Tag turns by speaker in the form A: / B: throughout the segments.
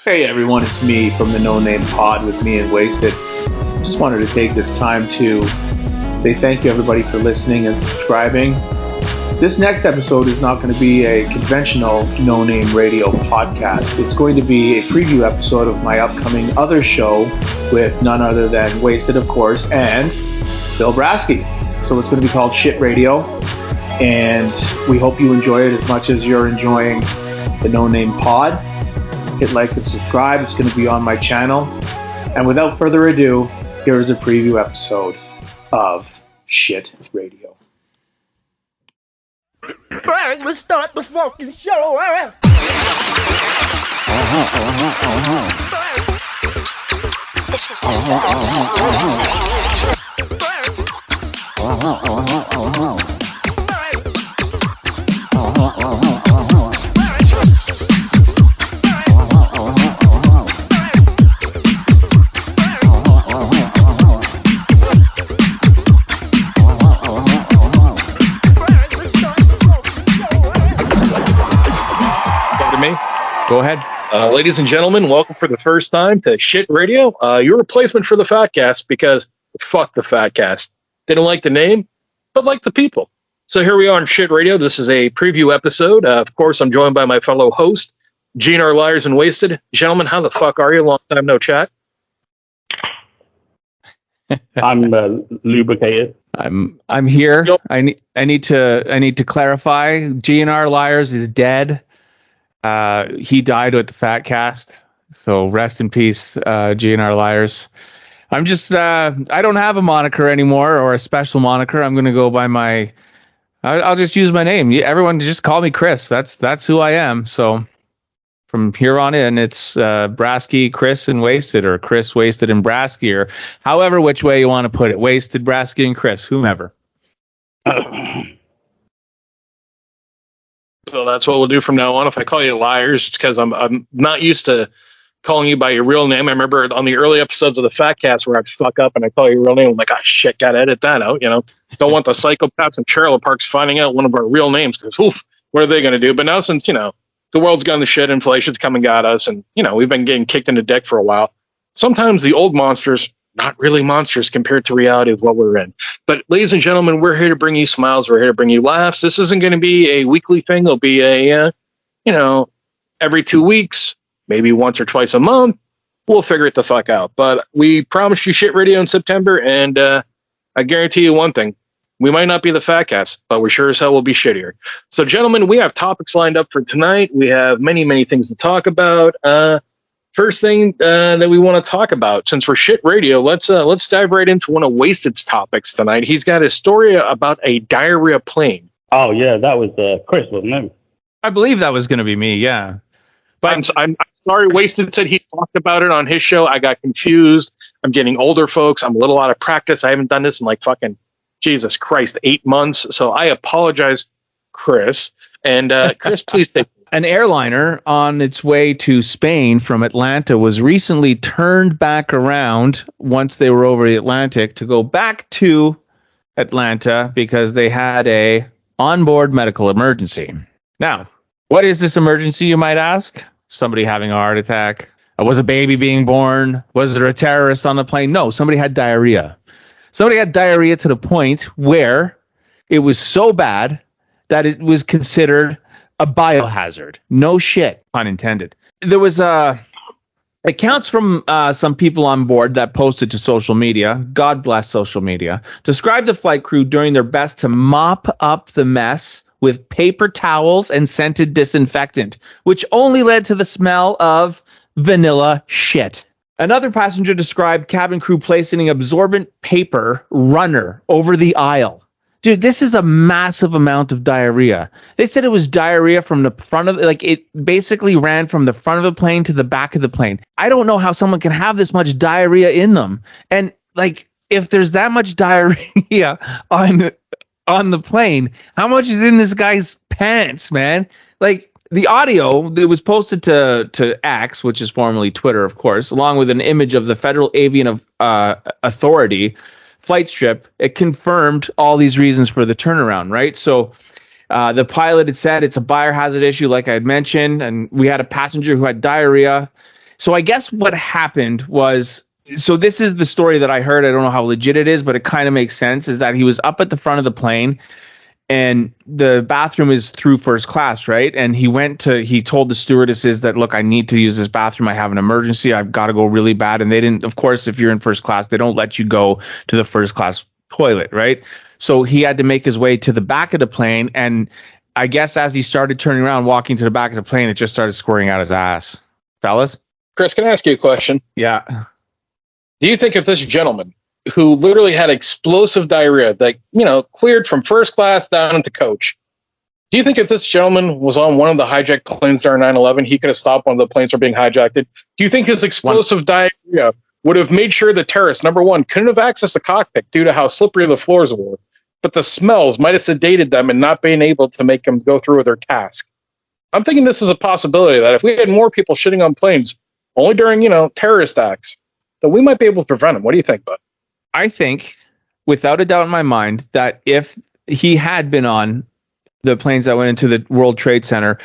A: Hey everyone, it's me from the No Name Pod with me and Wasted. Just wanted to take this time to say thank you everybody for listening and subscribing. This next episode is not going to be a conventional No Name radio podcast. It's going to be a preview episode of my upcoming other show with none other than Wasted, of course, and Bill Brasky. So it's going to be called Shit Radio, and we hope you enjoy it as much as you're enjoying the No Name Pod. Hit like and subscribe. It's going to be on my channel. And without further ado, here is a preview episode of Shit Radio.
B: Alright, let's start the fucking show.
C: This is
D: Go ahead. Ladies and gentlemen, welcome for the first time to Shit Radio, your replacement for the Fatcast, because fuck the Fatcast. They don't like the name, but like the people. So here we are on Shit Radio. This is a preview episode. Of course, I'm joined by my fellow host, GNR Liars and Wasted. Gentlemen, how the fuck are you? Long time no chat.
E: I'm lubricated.
F: I'm here.
D: Yep.
F: I need to clarify. GNR Liars is dead. He died with the Fatcast, so rest in peace, GNR Liars. I'm just I don't have a moniker anymore or a special moniker. I'm gonna go by I'll just use my name. Everyone just call me Chris. That's who I am. So from here on in, it's Brasky, Chris, and Wasted, or Chris, Wasted, and Brasky, or however which way you want to put it. Wasted, Brasky, and Chris, whomever.
D: So that's what we'll do from now on. If I call you liars, it's because I'm not used to calling you by your real name. I remember on the early episodes of the Fatcast where I'd fuck up and I call you your real name. I'm like, shit, gotta edit that out. Don't want the psychopaths in trailer parks finding out one of our real names, because what are they going to do? But now since the world's gone to shit, inflation's come and got us, and we've been getting kicked in the dick for a while. Sometimes the old monsters, not really monsters compared to reality of what we're in. But ladies and gentlemen, we're here to bring you smiles. We're here to bring you laughs. This isn't going to be a weekly thing. It'll be a, every 2 weeks, maybe once or twice a month. We'll figure it the fuck out. But we promised you Shit Radio in September, and I guarantee you one thing. We might not be the Fatcast, but we sure as hell will be shittier. So, gentlemen, we have topics lined up for tonight. We have many, many things to talk about. First thing that we want to talk about, since we're Shit Radio, let's dive right into one of Wasted's topics tonight. He's got a story about a diarrhea plane.
E: Oh yeah, that was Chris, wasn't it?
F: I believe that was going to be me. Yeah,
D: But I'm sorry, Wasted said he talked about it on his show. I got confused. I'm getting older, folks. I'm a little out of practice. I haven't done this in like fucking Jesus Christ 8 months. So I apologize, Chris. And Chris, please take.
F: An airliner on its way to Spain from Atlanta was recently turned back around once they were over the Atlantic to go back to Atlanta because they had a onboard medical emergency. Now, what is this emergency, you might ask? Somebody having a heart attack? Was a baby being born? Was there a terrorist on the plane? No, somebody had diarrhea. Somebody had diarrhea to the point where it was so bad that it was considered a biohazard. No shit, pun intended. There was accounts from some people on board that posted to social media, God bless social media, described the flight crew doing their best to mop up the mess with paper towels and scented disinfectant, which only led to the smell of vanilla shit. Another passenger described cabin crew placing an absorbent paper runner over the aisle. Dude, this is a massive amount of diarrhea. They said it was diarrhea from the front of it basically ran from the front of the plane to the back of the plane. I don't know how someone can have this much diarrhea in them. And if there's that much diarrhea on the plane, how much is in this guy's pants, man? The audio that was posted to X, which is formerly Twitter, of course, along with an image of the Federal Aviation Authority flight strip, it confirmed all these reasons for the turnaround, right? So the pilot had said it's a biohazard issue, like I had mentioned, and we had a passenger who had diarrhea. So I guess what happened was, so this is the story that I heard. I don't know how legit it is, but it kind of makes sense. Is that he was up at the front of the plane, and the bathroom is through first class, right? And he told the stewardesses that, look, I need to use this bathroom. I have an emergency. I've got to go really bad. And they didn't, of course, if you're in first class, they don't let you go to the first class toilet, right? So he had to make his way to the back of the plane. And I guess as he started turning around, walking to the back of the plane, it just started squirting out his ass. Fellas?
D: Chris, can I ask you a question?
F: Yeah.
D: Do you think if this gentleman who literally had explosive diarrhea that, cleared from first class down into coach, do you think if this gentleman was on one of the hijacked planes during 9/11, he could have stopped one of the planes from being hijacked? Do you think his explosive diarrhea would have made sure the terrorists, number one, couldn't have accessed the cockpit due to how slippery the floors were, but the smells might have sedated them and not being able to make them go through with their task? I'm thinking this is a possibility that if we had more people shitting on planes only during, terrorist acts, that we might be able to prevent them. What do you think, bud?
F: I think, without a doubt in my mind, that if he had been on the planes that went into the World Trade Center,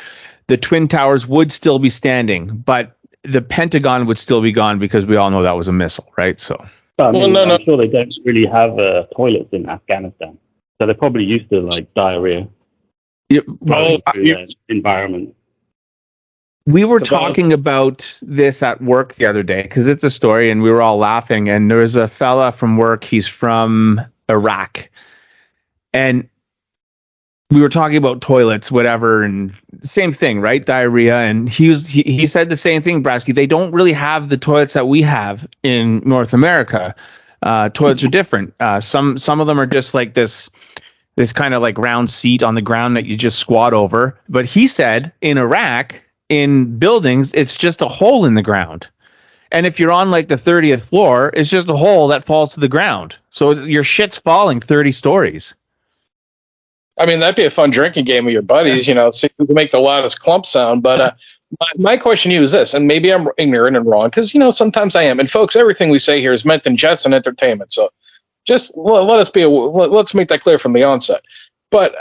F: the Twin Towers would still be standing, but the Pentagon would still be gone because we all know that was a missile, right? So,
E: I'm sure they don't really have toilets in Afghanistan, so they're probably used to like diarrhea.
F: Yeah,
E: Environment.
F: We were talking about this at work the other day because it's a story and we were all laughing. And there was a fella from work. He's from Iraq. And we were talking about toilets, whatever, and same thing, right? Diarrhea. And he said the same thing, Brasky. They don't really have the toilets that we have in North America. Toilets are different. Some of them are just like this kind of like round seat on the ground that you just squat over. But he said in Iraq, in buildings, it's just a hole in the ground. And if you're on like the 30th floor, it's just a hole that falls to the ground. So your shit's falling 30 stories.
D: I mean, that'd be a fun drinking game with your buddies, see who can make the loudest clump sound. But my question to you is this, and maybe I'm ignorant and wrong, because, sometimes I am. And folks, everything we say here is meant in jest and entertainment. So just let's make that clear from the onset. But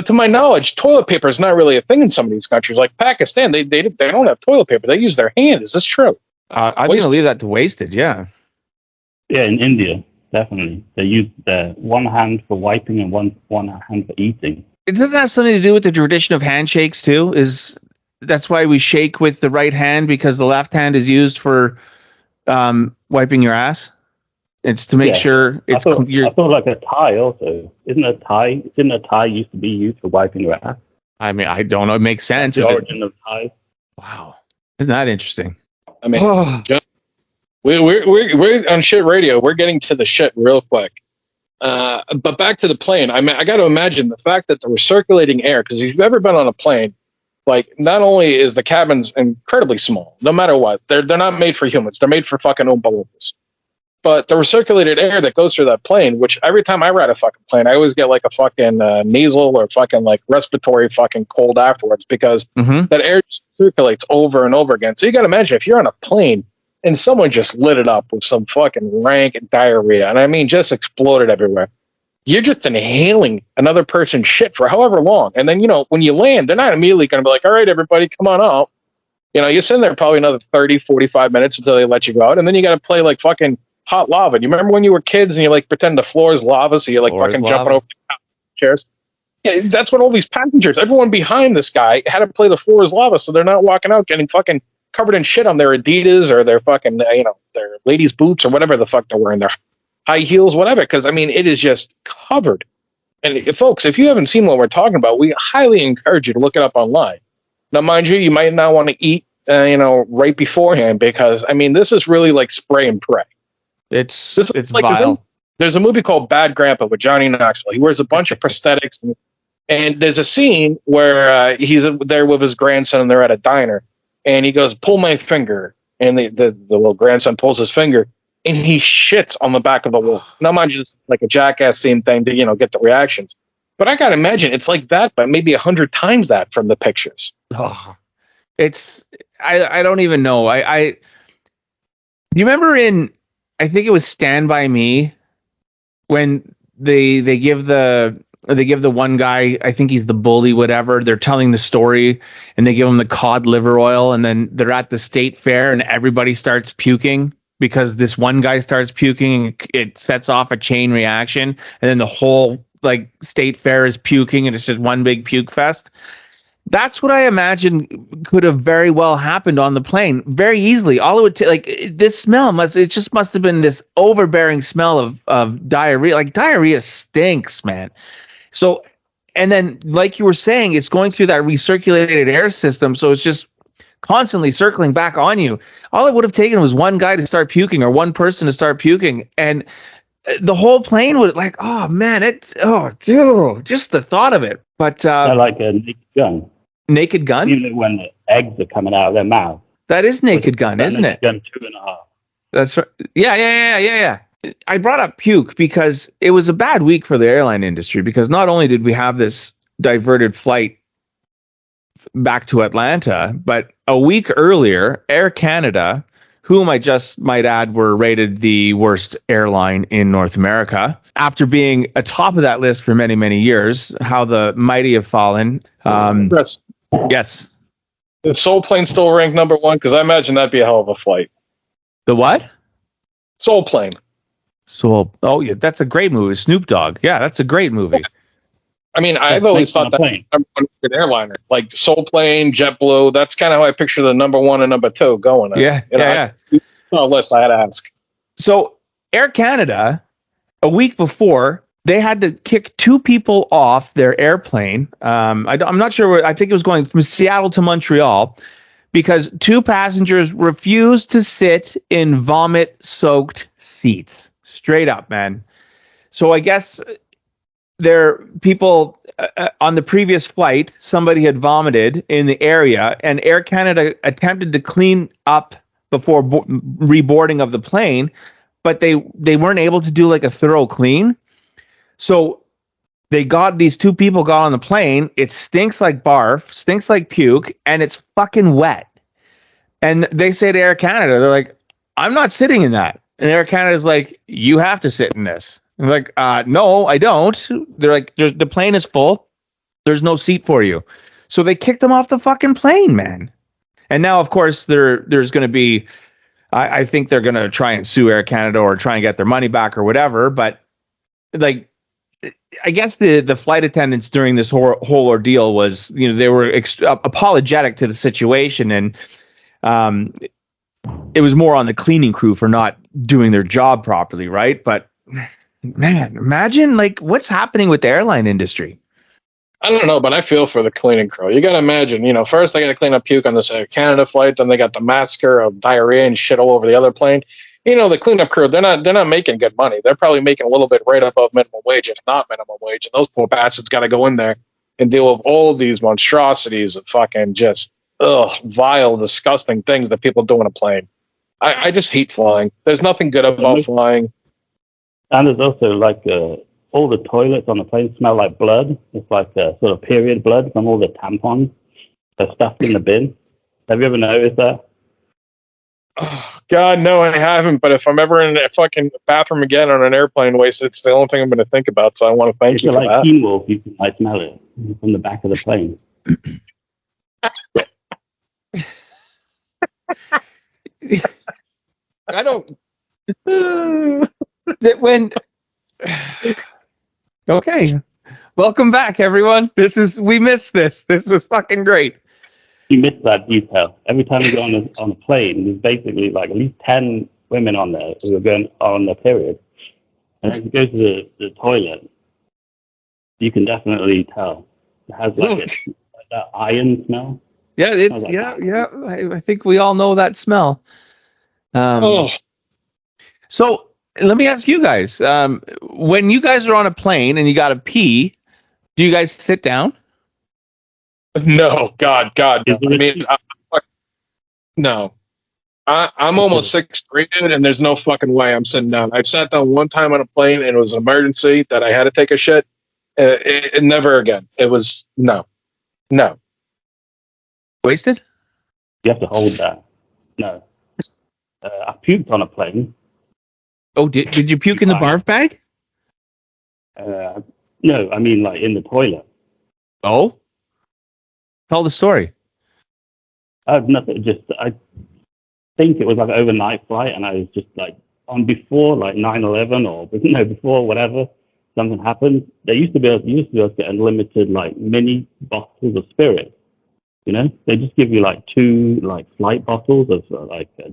D: to my knowledge, toilet paper is not really a thing in some of these countries. Like Pakistan, they don't have toilet paper. They use their hand. Is this true?
F: I'm going to leave that to wasted, yeah.
E: Yeah, in India, definitely. They use one hand for wiping and one hand for eating.
F: It doesn't have something to do with the tradition of handshakes, too? That's why we shake with the right hand, because the left hand is used for wiping your ass? It's to make sure it's clear.
E: I thought like a tie also. Didn't a tie used to be used for wiping your ass?
F: I mean, I don't know. It makes sense.
E: The origin of ties.
F: Wow. Isn't that interesting?
D: I mean, we're on shit radio. We're getting to the shit real quick. But back to the plane. I mean, I got to imagine the fact that the recirculating air, because if you've ever been on a plane, like not only is the cabins incredibly small, no matter what, they're not made for humans. They're made for fucking Oompa Loompas. But the recirculated air that goes through that plane, which every time I ride a fucking plane, I always get like a fucking nasal or fucking like respiratory fucking cold afterwards, because that air just circulates over and over again. So you got to imagine if you're on a plane and someone just lit it up with some fucking rank diarrhea, and I mean just exploded everywhere, you're just inhaling another person's shit for however long. And then, when you land, they're not immediately going to be like, all right, everybody, come on out. You sit in there probably another 30, 45 minutes until they let you go out. And then you got to play like fucking hot lava. Do you remember when you were kids and you like pretend the floor is lava, so you're like fucking jumping over chairs? Yeah, that's what all these passengers, everyone behind this guy, had to play the floor is lava, so they're not walking out getting fucking covered in shit on their Adidas or their fucking their ladies' boots or whatever the fuck they're wearing, their high heels, whatever. Because I mean, it is just covered. And folks, if you haven't seen what we're talking about, we highly encourage you to look it up online. Now, mind you, you might not want to eat, right beforehand, because I mean, this is really like spray and pray.
F: It's
D: like
F: vile.
D: There's a movie called Bad Grandpa with Johnny Knoxville. He wears a bunch of prosthetics, and there's a scene where he's there with his grandson, and they're at a diner, and he goes, "Pull my finger," and the little grandson pulls his finger, and he shits on the back of the wall. Now, mind you, it's like a Jackass scene thing to get the reactions, but I gotta imagine it's like that, but maybe 100 times that from the pictures.
F: Oh, I don't even know. You remember I think it was Stand By Me, when they give the they give the one guy, I think he's the bully, whatever. They're telling the story, and they give him the cod liver oil, and then they're at the state fair, and everybody starts puking because this one guy starts puking, and it sets off a chain reaction, and then the whole like state fair is puking, and it's just one big puke fest. That's what I imagine could have very well happened on the plane, very easily. All it would this smell must have been this overbearing smell of diarrhea. Like diarrhea stinks, man. So, and then like you were saying, it's going through that recirculated air system, so it's just constantly circling back on you. All it would have taken was one guy to start puking or one person to start puking, and the whole plane would oh man, dude, just the thought of it. But
E: They're like a naked gun.
F: Naked Gun?
E: Even when the eggs are coming out of their mouth.
F: That is Naked Gun, isn't it?
E: Gun 2.5.
F: That's right. Yeah. I brought up puke because it was a bad week for the airline industry, because not only did we have this diverted flight back to Atlanta, but a week earlier, Air Canada, whom I just might add were rated the worst airline in North America, after being atop of that list for many, many years, how the mighty have fallen.
D: Chris,
F: Yes.
D: is Soul Plane still ranked number one? Because I imagine that'd be a hell of a flight.
F: The what?
D: Soul Plane.
F: So, oh yeah, that's a great movie. Snoop Dogg. Yeah, that's a great movie.
D: I mean, I've always thought that number one good airliner, like Soul Plane, JetBlue. That's kind of how I picture the number one and number two going.
F: Yeah.
D: It's on a list. I had to ask.
F: So Air Canada, a week before, they had to kick two people off their airplane. I'm not sure where. I think it was going from Seattle to Montreal, because two passengers refused to sit in vomit-soaked seats. Straight up, man. So I guess there people on the previous flight, somebody had vomited in the area, and Air Canada attempted to clean up before reboarding of the plane, but they weren't able to do like a thorough clean. So these two people got on the plane. It stinks like barf, stinks like puke, and it's fucking wet. And they say to Air Canada, they're like, I'm not sitting in that. And Air Canada's like, you have to sit in this. I'm like, no, I don't. They're like, the plane is full. There's no seat for you. So they kicked them off the fucking plane, man. And now, of course, there's going to be, I think they're going to try and sue Air Canada or try and get their money back or whatever. But like, I guess the flight attendants during this whole ordeal was, they were apologetic to the situation, and it was more on the cleaning crew for not doing their job properly, right? But man, imagine like what's happening with the airline industry.
D: I don't know, but I feel for the cleaning crew. You got to imagine, first they got to clean up puke on this Air Canada flight, then they got the massacre of diarrhea and shit all over the other plane. The cleanup crew, they're not making good money. They're probably making a little bit right above minimum wage, if not minimum wage. And those poor bastards got to go in there and deal with all these monstrosities of fucking just vile, disgusting things that people do on a plane. I just hate flying. There's nothing good about flying.
E: And there's also like all the toilets on the plane smell like blood. It's like sort of period blood from all the tampons. They're stuffed in the bin. Have you ever noticed that?
D: Oh, God, no, I haven't. But if I'm ever in a fucking bathroom again on an airplane waste, it's the only thing I'm going to think about. So I want to thank you for that.
E: Teen Wolf, you can smell it from the back of the plane.
F: I don't. When. Okay, welcome back, everyone. We missed this. This was fucking great.
E: You missed that detail. Every time you go on a plane, there's basically like at least 10 women on there who are going on their period. And as you go to the toilet, you can definitely tell. It has like that iron smell.
F: Yeah, I think we all know that smell. So let me ask you guys: when you guys are on a plane and you got to pee, do you guys sit down?
D: No, God. No. I mean, no. I'm almost 6'3", dude, and there's no fucking way I'm sitting down. I've sat down one time on a plane, and it was an emergency that I had to take a shit. It never again. It was no.
F: Wasted?
E: You have to hold that. No. I puked on a plane.
F: Oh, did you puke in the barf bag?
E: No, I mean like in the toilet.
F: Oh, tell the story.
E: Nothing. Just I think it was like an overnight flight, and I was just like on before like 9/11 or before whatever something happened. They used to be able to get unlimited like mini bottles of spirit. You know, they just give you like 2 like flight bottles of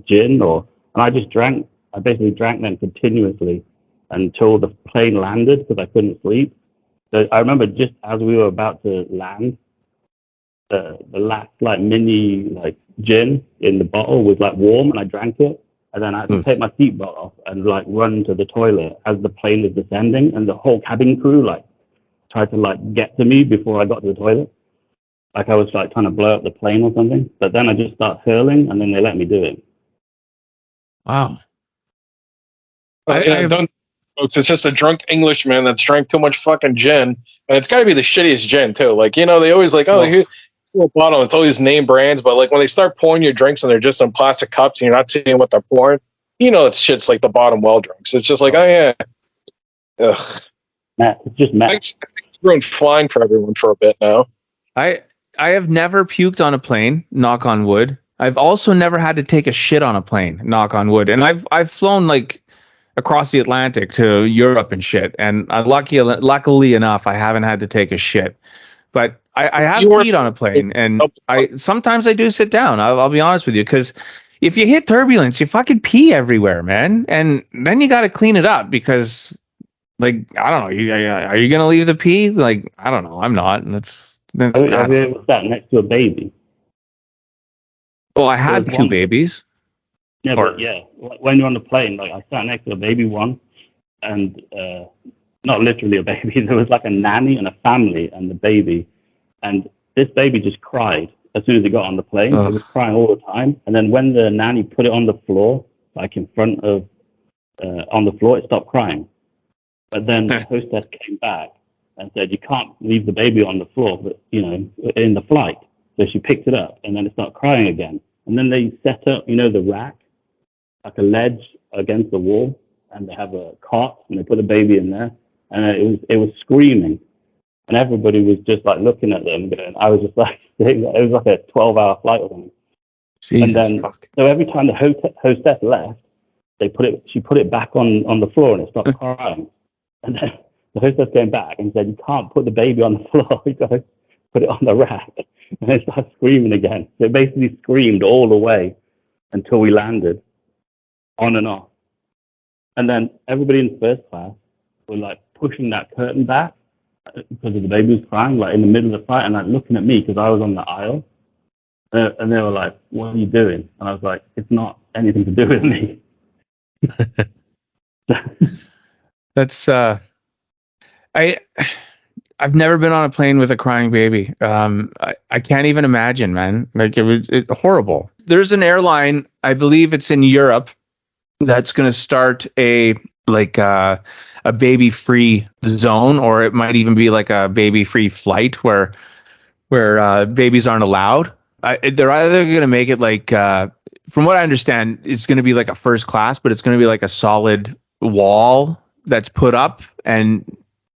E: gin, and I basically drank them continuously until the plane landed because I couldn't sleep. So I remember just as we were about to land, the last like mini like gin in the bottle was like warm, and I drank it, and then I had to take my seatbelt off and like run to the toilet as the plane was descending, and the whole cabin crew like tried to like get to me before I got to the toilet. Like I was like trying to blow up the plane or something. But then I just start hurling, and then they let me do it.
F: Wow.
D: Don't, folks. It's just a drunk Englishman that's drank too much fucking gin, and it's got to be the shittiest gin too. Like they always like, oh, here's a little bottle. It's always name brands, but like when they start pouring your drinks and they're just in plastic cups and you're not seeing what they're pouring, it's shit's like the bottom well drinks. It's just like, oh yeah, ugh.
E: Matt, it's just Matt.
D: I think it's ruined flying for everyone for a bit now.
F: I have never puked on a plane, knock on wood. I've also never had to take a shit on a plane, knock on wood. And I've flown like across the Atlantic to Europe and shit. And luckily enough, I haven't had to take a shit. But I have peed on a plane, and sometimes I do sit down. I'll be honest with you, because if you hit turbulence, you fucking pee everywhere, man. And then you got to clean it up because, like, I don't know. Are you gonna leave the pee? Like, I don't know. I'm not.
E: Have you ever sat next to a baby?
F: Well, I had 2 babies.
E: Yeah, but yeah, when you're on the plane, like I sat next to a baby one, and not literally a baby. There was like a nanny and a family and the baby, and this baby just cried as soon as it got on the plane. It was crying all the time, and then when the nanny put it on the floor, like in front of on the floor, it stopped crying. But then the hostess came back and said, "You can't leave the baby on the floor, but in the flight." So she picked it up, and then it started crying again. And then they set up, the rack, like a ledge against the wall, and they have a cot, and they put the baby in there, and it was screaming, and everybody was just like looking at them. And I was just like, it was like a 12-hour flight or something.
F: Jesus,
E: and then, so every time the hostess left, she put it back on the floor, and it stopped crying. And then the hostess came back and said, "You can't put the baby on the floor. You got to put it on the rack." And it started screaming again. So it basically screamed all the way until we landed, on and off. And then everybody in first class were like pushing that curtain back because the baby was crying, like in the middle of the flight, and like looking at me because I was on the aisle. And they were like, "What are you doing?" And I was like, "It's not anything to do with me."
F: That's I've never been on a plane with a crying baby. I can't even imagine, man. Like it was horrible. There's an airline, I believe it's in Europe, that's going to start a baby-free zone, or it might even be like a baby-free flight where babies aren't allowed. They're either going to make it like, from what I understand, it's going to be like a first class, but it's going to be like a solid wall that's put up, and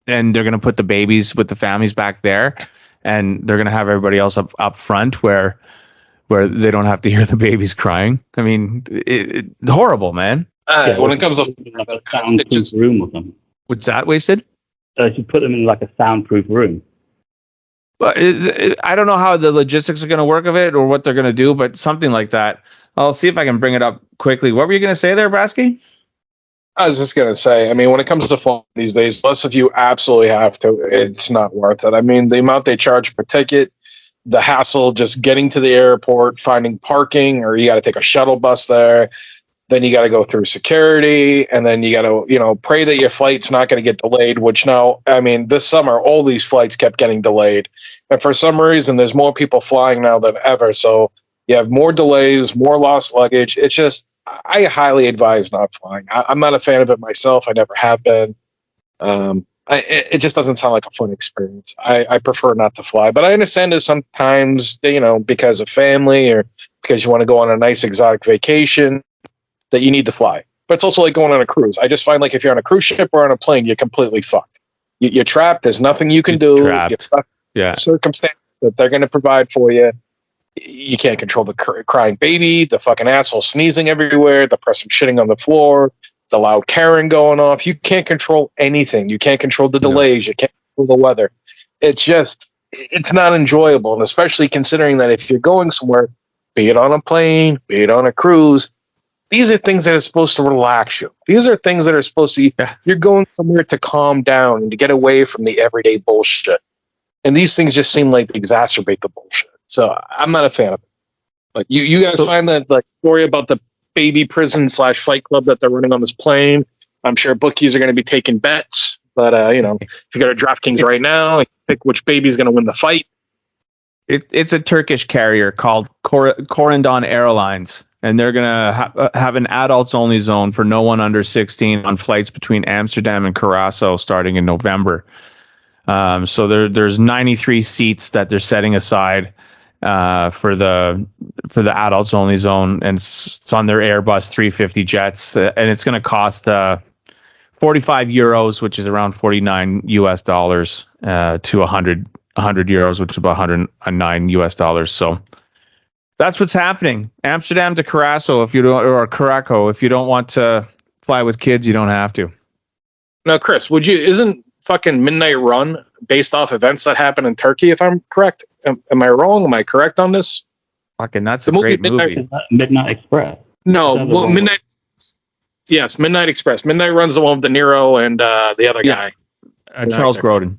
F: they're going to put the babies with the families back there, and they're going to have everybody else up front where they don't have to hear the babies crying. I mean, it's horrible, man.
D: When it comes to
E: like a soundproof room or something.
F: What's that, Wasted?
E: You should put them in like a soundproof room.
F: But I don't know how the logistics are going to work of it or what they're going to do, but something like that. I'll see if I can bring it up quickly. What were you going to say there, Brasky?
D: I was just going to say, I mean, when it comes to flying these days, unless if you absolutely have to, it's not worth it. I mean, the amount they charge per ticket, the hassle just getting to the airport, finding parking, or you got to take a shuttle bus there. Then you got to go through security, and then you got to, pray that your flight's not going to get delayed, which now, I mean, this summer, all these flights kept getting delayed. And for some reason, there's more people flying now than ever. So you have more delays, more lost luggage. It's just, I highly advise not flying. I'm not a fan of it myself. I never have been. It just doesn't sound like a fun experience. I prefer not to fly, but I understand that sometimes, because of family or because you want to go on a nice exotic vacation, that you need to fly. But it's also like going on a cruise. I just find like if you're on a cruise ship or on a plane, you're completely fucked. You're trapped. There's nothing you can do.
F: Trapped.
D: You're stuck in
F: Yeah.
D: a circumstance that they're going to provide for you. You can't control the crying baby, the fucking asshole sneezing everywhere, the person shitting on the floor, the loud Karen going off. You can't control anything. You can't control the delays. You can't control the weather. It's not enjoyable. And especially considering that if you're going somewhere, be it on a plane, be it on a cruise, these are things that are supposed to relax you. These are things that are supposed to, you're going somewhere to calm down and to get away from the everyday bullshit. And these things just seem like they exacerbate the bullshit. So I'm not a fan of it. Like you guys find that like story about the baby prison / fight club that they're running on this plane. I'm sure bookies are going to be taking bets, but if you go to DraftKings right now, like, pick which baby's going to win the fight.
F: It's a Turkish carrier called Corendon Airlines, and they're gonna have an adults only zone for no one under 16 on flights between Amsterdam and Curaçao starting in November. So there's 93 seats that they're setting aside for the adults only zone, and it's on their Airbus 350 jets, and it's going to cost 45 euros, which is around $49 to 100 euros, which is about $109. So that's what's happening. Amsterdam to Curaçao, or Curaçao, if you don't want to fly with kids, you don't have to.
D: Now, Chris, isn't fucking Midnight Run based off events that happen in Turkey, if I'm correct? Am I wrong? Am I correct on this?
F: Fucking, that's a great movie.
E: Midnight Express.
D: No, well, Midnight. Yes, Midnight Express. Midnight Run's the one with De Niro and the other guy,
F: Charles Grodin.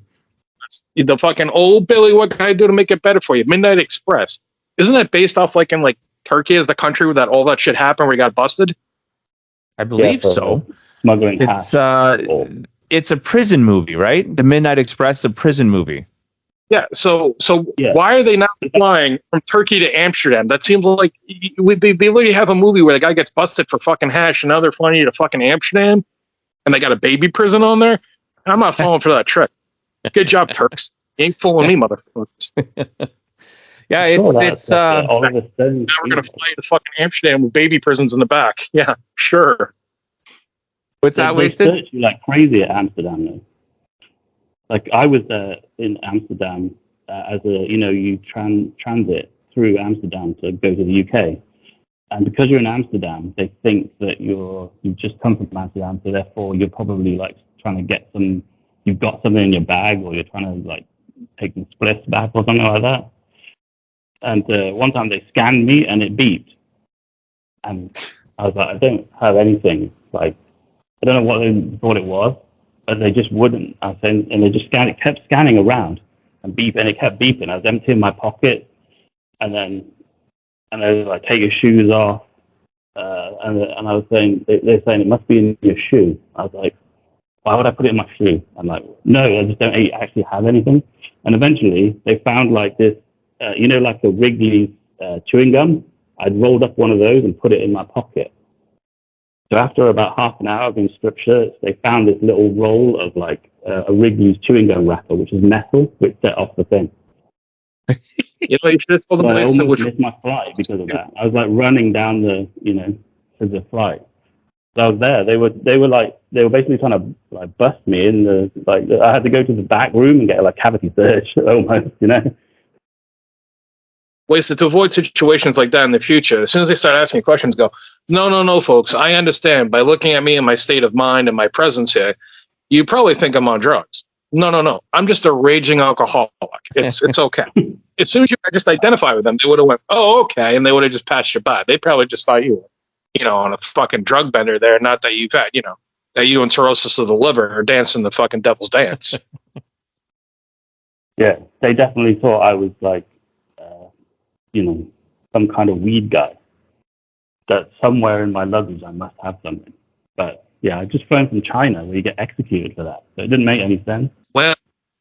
D: The fucking old Billy. What can I do to make it better for you? Midnight Express. Isn't that based off like in like Turkey as the country where that all that shit happened where he got busted?
F: I believe so.
E: Smuggling
F: it's a prison movie, right? The Midnight Express is a prison movie.
D: Yeah. So why are they not flying from Turkey to Amsterdam? That seems like they literally have a movie where the guy gets busted for fucking hash, and now they're flying you to fucking Amsterdam, and they got a baby prison on there. I'm not falling for that trick. Good job, Turks. You ain't fooling me, motherfuckers.
F: Yeah, it's
D: now we're gonna fly you to fucking Amsterdam with baby prisons in the back. Yeah, sure.
F: What's that wasted?
E: They search you like crazy at Amsterdam, though. Like I was in Amsterdam as you transit through Amsterdam to go to the UK, and because you're in Amsterdam, they think that you've just come from Amsterdam, so therefore you're probably like trying to get some. You've got something in your bag, or you're trying to like take some spliffs back or something like that. And one time they scanned me and it beeped, and I was like, I don't have anything. Like I don't know what they thought it was. But they just wouldn't. I think, and they just kept scanning around and it kept beeping. I was emptying my pocket, and they were like, "Take your shoes off," and I was saying, they're saying it must be in your shoe. I was like, "Why would I put it in my shoe?" I'm like, "No, I just don't actually have anything." And eventually, they found like this, like a Wrigley chewing gum. I'd rolled up one of those and put it in my pocket. So after about half an hour of being stripped shirts, they found this little roll of like a Wrigley's chewing gum wrapper, which is metal, which set off the thing.
D: You should have told them
E: I almost missed my flight because of that. I was like running down to the flight. So I was there. They were basically trying to like bust me in I had to go to the back room and get like cavity search almost,
D: Wasted. To avoid situations like that in the future, as soon as they start asking questions, go, no, folks, I understand. By looking at me and my state of mind and my presence here, you probably think I'm on drugs. No, I'm just a raging alcoholic. It's okay. As soon as you just identify with them, they would have went, oh, okay, and they would have just passed you by. They probably just thought you were, on a fucking drug bender there, not that you've had, that you and cirrhosis of the liver are dancing the fucking devil's dance.
E: Yeah, they definitely thought I was like, some kind of weed guy. That somewhere in my luggage I must have something. But yeah, I just flown from China where you get executed for that. So it didn't make any sense.
D: Well,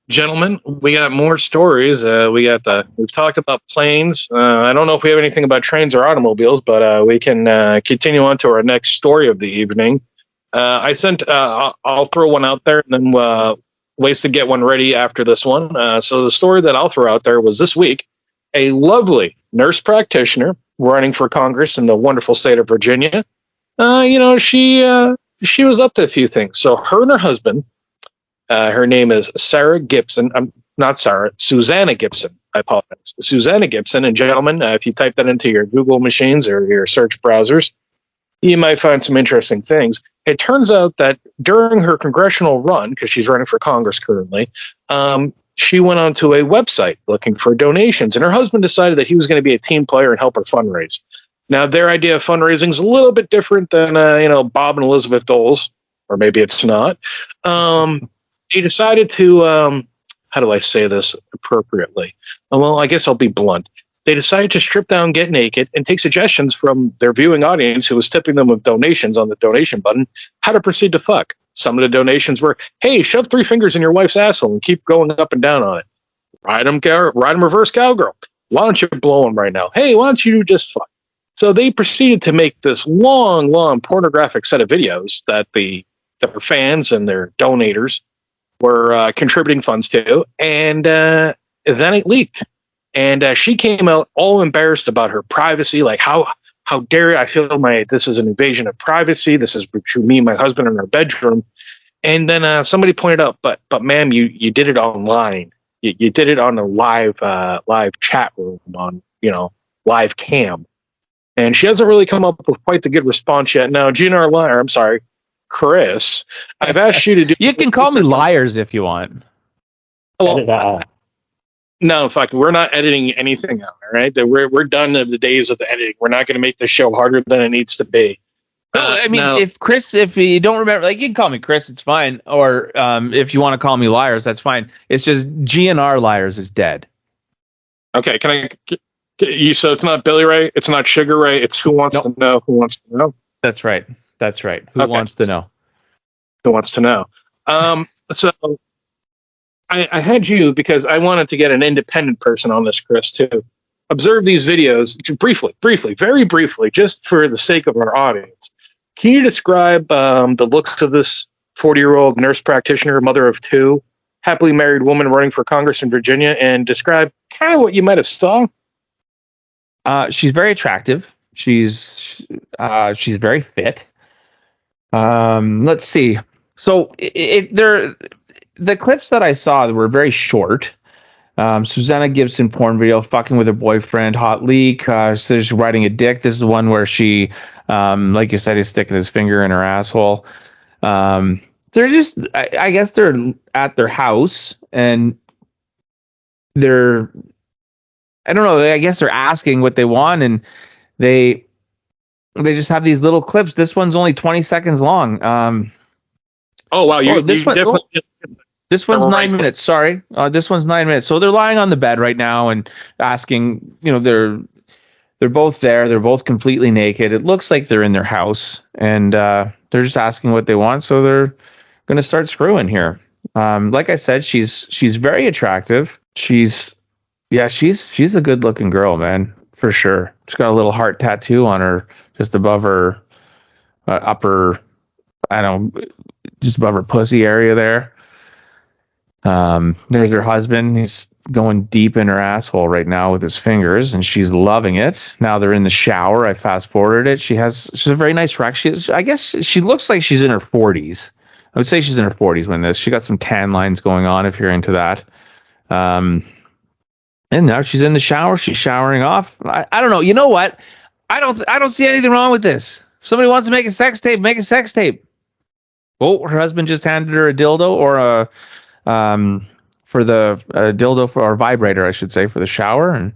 D: gentlemen, we got more stories. We've talked about planes. I don't know if we have anything about trains or automobiles, but we can continue on to our next story of the evening. I'll throw one out there and then ways to get one ready after this one. So the story that I'll throw out there was this week. A lovely nurse practitioner running for Congress in the wonderful state of Virginia. She was up to a few things. So her and her husband Her name is Sarah Gibson. I'm not Sarah, Susanna Gibson. I apologize. Susanna Gibson. And gentlemen, if you type that into your Google machines or your search browsers, you might find some interesting things. It turns out that during her congressional run, because she's running for Congress currently, she went onto a website looking for donations, and her husband decided that he was going to be a team player and help her fundraise. Now, their idea of fundraising is a little bit different than Bob and Elizabeth Dole's, or maybe it's not. He decided to, how do I say this appropriately? Well, I guess I'll be blunt. They decided to strip down, get naked, and take suggestions from their viewing audience who was tipping them with donations on the donation button, how to proceed to fuck. Some of the donations were, hey, shove 3 fingers in your wife's asshole and keep going up and down on it. Ride them reverse cowgirl. Why don't you blow them right now? Hey, why don't you just fuck? So they proceeded to make this long, long pornographic set of videos that their fans and their donators were contributing funds to, and then it leaked. And she came out all embarrassed about her privacy, like how dare I feel this is an invasion of privacy. This is between me and my husband in our bedroom. And then somebody pointed out, but ma'am, you did it online. You did it on a live chat room on live cam. And she hasn't really come up with quite the good response yet. Now, I'm sorry, Chris, I've asked you to do.
F: You can call me liars if you want.
E: Edit that out.
D: No, in fact, we're not editing anything out. All right, we're done of the days of the editing. We're not going to make this show harder than it needs to be.
F: I mean, if you don't remember, like, you can call me Chris, it's fine. Or if you want to call me liars, that's fine. It's just GNR liars is dead.
D: Okay, can I? So it's not Billy Ray, it's not Sugar Ray, it's Who Wants to Know. Who wants to know?
F: That's right. Who wants to know?
D: Who wants to know? So I had you because I wanted to get an independent person on this, Chris, to observe these videos briefly, very briefly, just for the sake of our audience. Can you describe the looks of this 40-year-old nurse practitioner, mother of 2, happily married woman running for Congress in Virginia, and describe kind of what you might have saw?
F: She's very attractive. She's very fit. Let's see. So the clips that I saw were very short. Susanna Gibson porn video, fucking with her boyfriend, hot leak. So she's riding a dick. This is the one where she, like you said, he's sticking his finger in her asshole. They're just, I guess they're at their house and I don't know. I guess they're asking what they want, and they just have these little clips. This one's only 20 seconds long.
D: Oh wow!
F: This one's 9 minutes. Sorry, this one's 9 minutes. So they're lying on the bed right now and asking. They're both there. They're both completely naked. It looks like they're in their house, and they're just asking what they want. So they're going to start screwing here. Like I said, she's very attractive. She's a good looking girl, man, for sure. She's got a little heart tattoo on her, just above her upper, just above her pussy area there. There's her husband. He's going deep in her asshole right now with his fingers, and she's loving it. Now they're in the shower. I fast forwarded it. She's a very nice rack. I guess she looks like she's in her 40s. I would say she's in her 40s when this. She got some tan lines going on if you're into that. And now she's in the shower. She's showering off. I don't know. You know what? I don't see anything wrong with this. If somebody wants to make a sex tape, make a sex tape. Oh, her husband just handed her a dildo or a dildo for, or vibrator, I should say, for the shower, and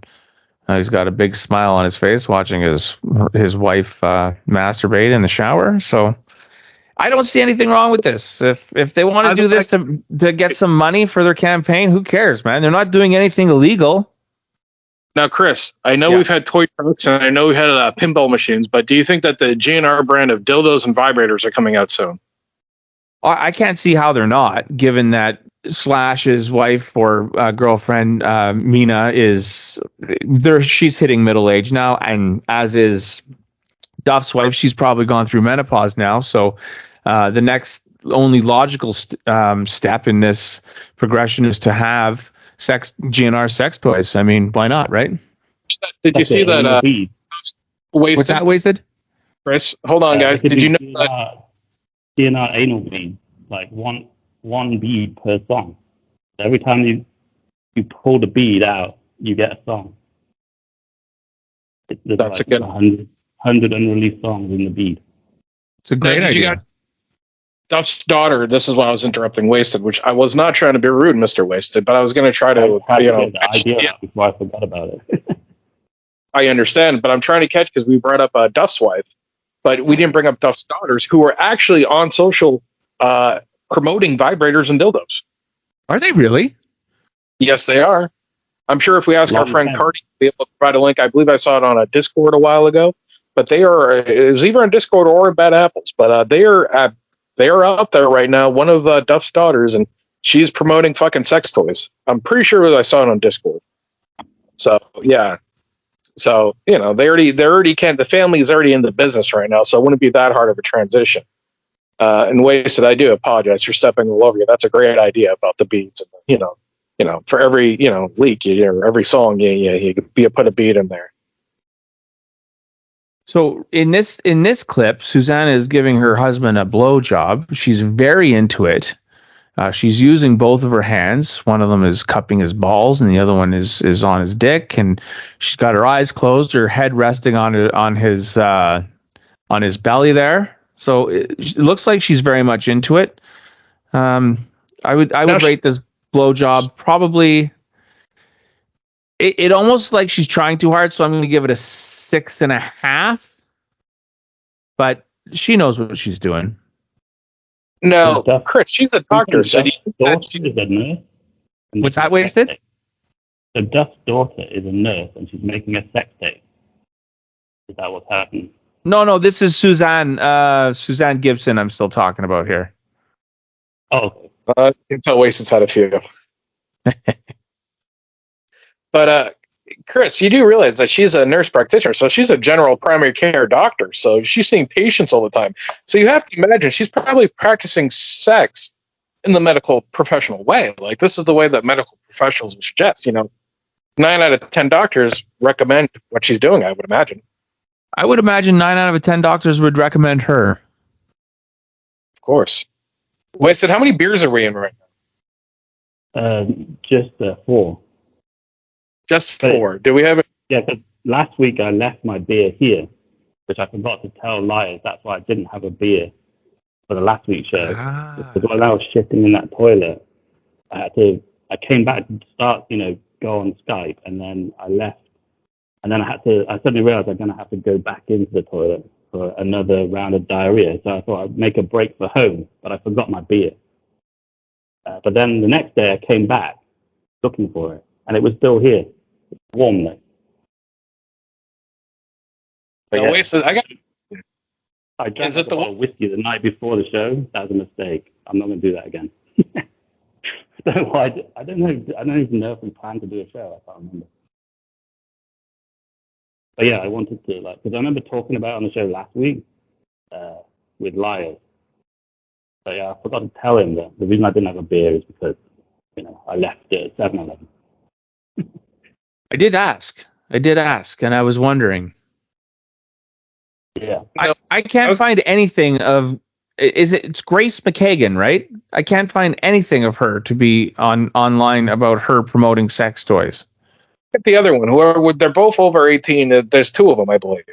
F: he's got a big smile on his face watching his wife masturbate in the shower. So I don't see anything wrong with this. If they want to do this to get some money for their campaign, who cares, man? They're not doing anything illegal.
D: Now, Chris, I know we've had toy trucks and I know we had pinball machines, but do you think that the GNR brand of dildos and vibrators are coming out soon?
F: I can't see how they're not, given that Slash's wife or girlfriend, Mina, she's hitting middle age now, and as is Duff's wife. She's probably gone through menopause now, so the next only logical step in this progression is to have GNR sex toys. I mean, why not, right?
D: Did you see that? Wasted?
F: What's that, Wasted?
D: Chris, hold on, guys. Did you know that?
E: GNR anal bead, like one one bead per song. Every time you pull the bead out, you get a song. There's
D: That's
E: like
D: a good.
E: 100 unreleased songs in the bead.
F: It's a great
D: Did you
F: idea.
D: guys, Duff's daughter? This is why I was interrupting Wasted, which I was not trying to be rude, Mister Wasted, but I was going to try
E: I
D: to,
E: had
D: you
E: to
D: know,
E: get the idea out before I forgot about it.
D: I understand, but I'm trying to catch because we brought up Duff's wife, but we didn't bring up Duff's daughters, who are actually on social promoting vibrators and dildos.
F: Are they really?
D: Yes, they are. I'm sure if we ask our
E: Long
D: friend
E: time.
D: Cardi, we'll be able to provide a link. I believe I saw it on a Discord a while ago, but they are. It was either on Discord or in Bad Apples, but they are out there right now. One of Duff's daughters, and she's promoting fucking sex toys. I'm pretty sure that I saw it on Discord. So yeah, so you know they already can. The family is already in the business right now, so it wouldn't be that hard of a transition. In ways that I do apologize for stepping all over you. That's a great idea about the beats, and for every leak, or every song, you put a beat in there.
F: So in this clip, Susanna is giving her husband a blowjob. She's very into it. She's using both of her hands. One of them is cupping his balls, and the other one is on his dick. And she's got her eyes closed, her head resting on his belly there. So it looks like she's very much into it. I would rate this blowjob probably. It almost like she's trying too hard, so I'm going to give it a 6.5. But she knows what she's doing.
D: No, Chris, she's a doctor, so do you think that
E: Daughter
D: she's
E: is a nurse.
F: What's that, Wasted?
E: So Duff's daughter is a nurse, and she's making a sex tape. Is that what's happening?
F: No, this is Suzanne. Suzanne Gibson. I'm still talking about here.
E: Oh,
D: you can tell Wasted had a few. But Chris, you do realize that she's a nurse practitioner, so she's a general primary care doctor, so she's seeing patients all the time. So you have to imagine she's probably practicing sex in the medical professional way. Like, this is the way that medical professionals would suggest. 9 out of 10 doctors recommend what she's doing, I would imagine.
F: I would imagine 9 out of 10 doctors would recommend her.
D: Of course. Wasted, how many beers are we in right
E: uh, just 4.
D: Just 4. Do we have it?
E: Yeah, because last week I left my beer here, which I forgot to tell Liars. That's why I didn't have a beer for the last week's show. Because while I was shitting in that toilet, I came back to start, go on Skype, and then I left. And then I suddenly realized I'm going to have to go back into the toilet for another round of diarrhea. So I thought I'd make a break for home, but I forgot my beer. But then the next day I came back looking for it, and it was still here. It's warm though.
D: No, Wasted,
E: I drank
D: Is it the
E: a bottle of whiskey the night before the show. That was a mistake. I'm not going to do that again. I don't know. I don't even know if we plan to do a show. I can't remember. But yeah, I wanted to because I remember talking about it on the show last week with Liars. But yeah, I forgot to tell him that the reason I didn't have a beer is because I left it at 7-Eleven.
F: I did ask, and I was wondering.
E: Yeah.
F: I can't find anything of. It's Grace McKagan, right? I can't find anything of her to be online about her promoting sex toys.
D: Get the other one. They're both over 18. There's 2 of them, I believe.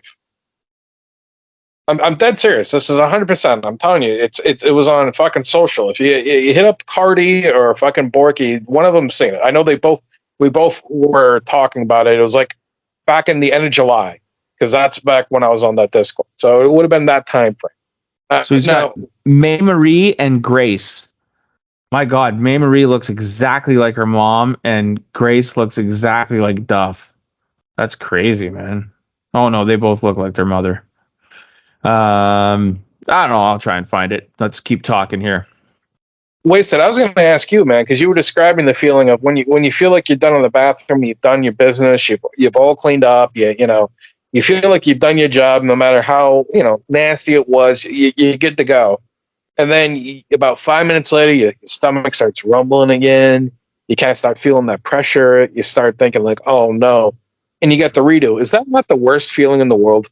D: I'm dead serious. This is 100%. I'm telling you, it was on fucking social. If you hit up Cardi or fucking Borky, one of them's seen it. I know we both were talking about it. It was like back in the end of July, because that's back when I was on that Discord. So it would have been that time frame.
F: So he's got May Marie and Grace. My God, May Marie looks exactly like her mom, and Grace looks exactly like Duff. That's crazy, man. Oh no, they both look like their mother. I don't know. I'll try and find it. Let's keep talking here.
D: Wasted. I was going to ask you, man, because you were describing the feeling of when you feel like you're done in the bathroom, you've done your business, you've all cleaned up, you feel like you've done your job, no matter how nasty it was, you're good to go. And then about 5 minutes later, your stomach starts rumbling again. You kind of start feeling that pressure. You start thinking like, oh no, and you get the redo. Is that not the worst feeling in the world?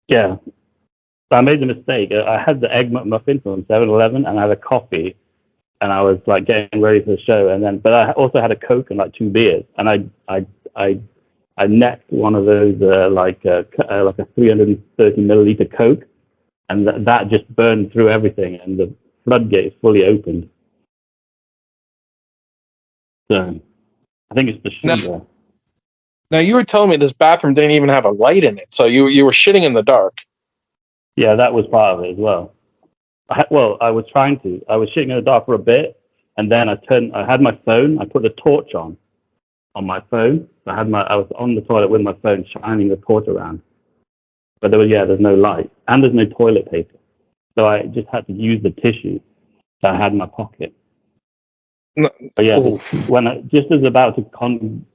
E: Yeah. So I made the mistake. I had the egg McMuffin from 7-Eleven, and I had a coffee, and I was like getting ready for the show, but I also had a Coke and like 2 beers, and I necked one of those like a 330 milliliter Coke, and that just burned through everything, and the floodgates fully opened. So I think it's the sugar.
D: Now you were telling me this bathroom didn't even have a light in it, so you were shitting in the dark.
E: Yeah, that was part of it as well. I was shitting in the dark for a bit, and then I had my phone. I put the torch on my phone. I was on the toilet with my phone, shining the torch around. But there's no light, and there's no toilet paper, so I just had to use the tissue that I had in my pocket.
D: No.
E: But yeah, when I just as about to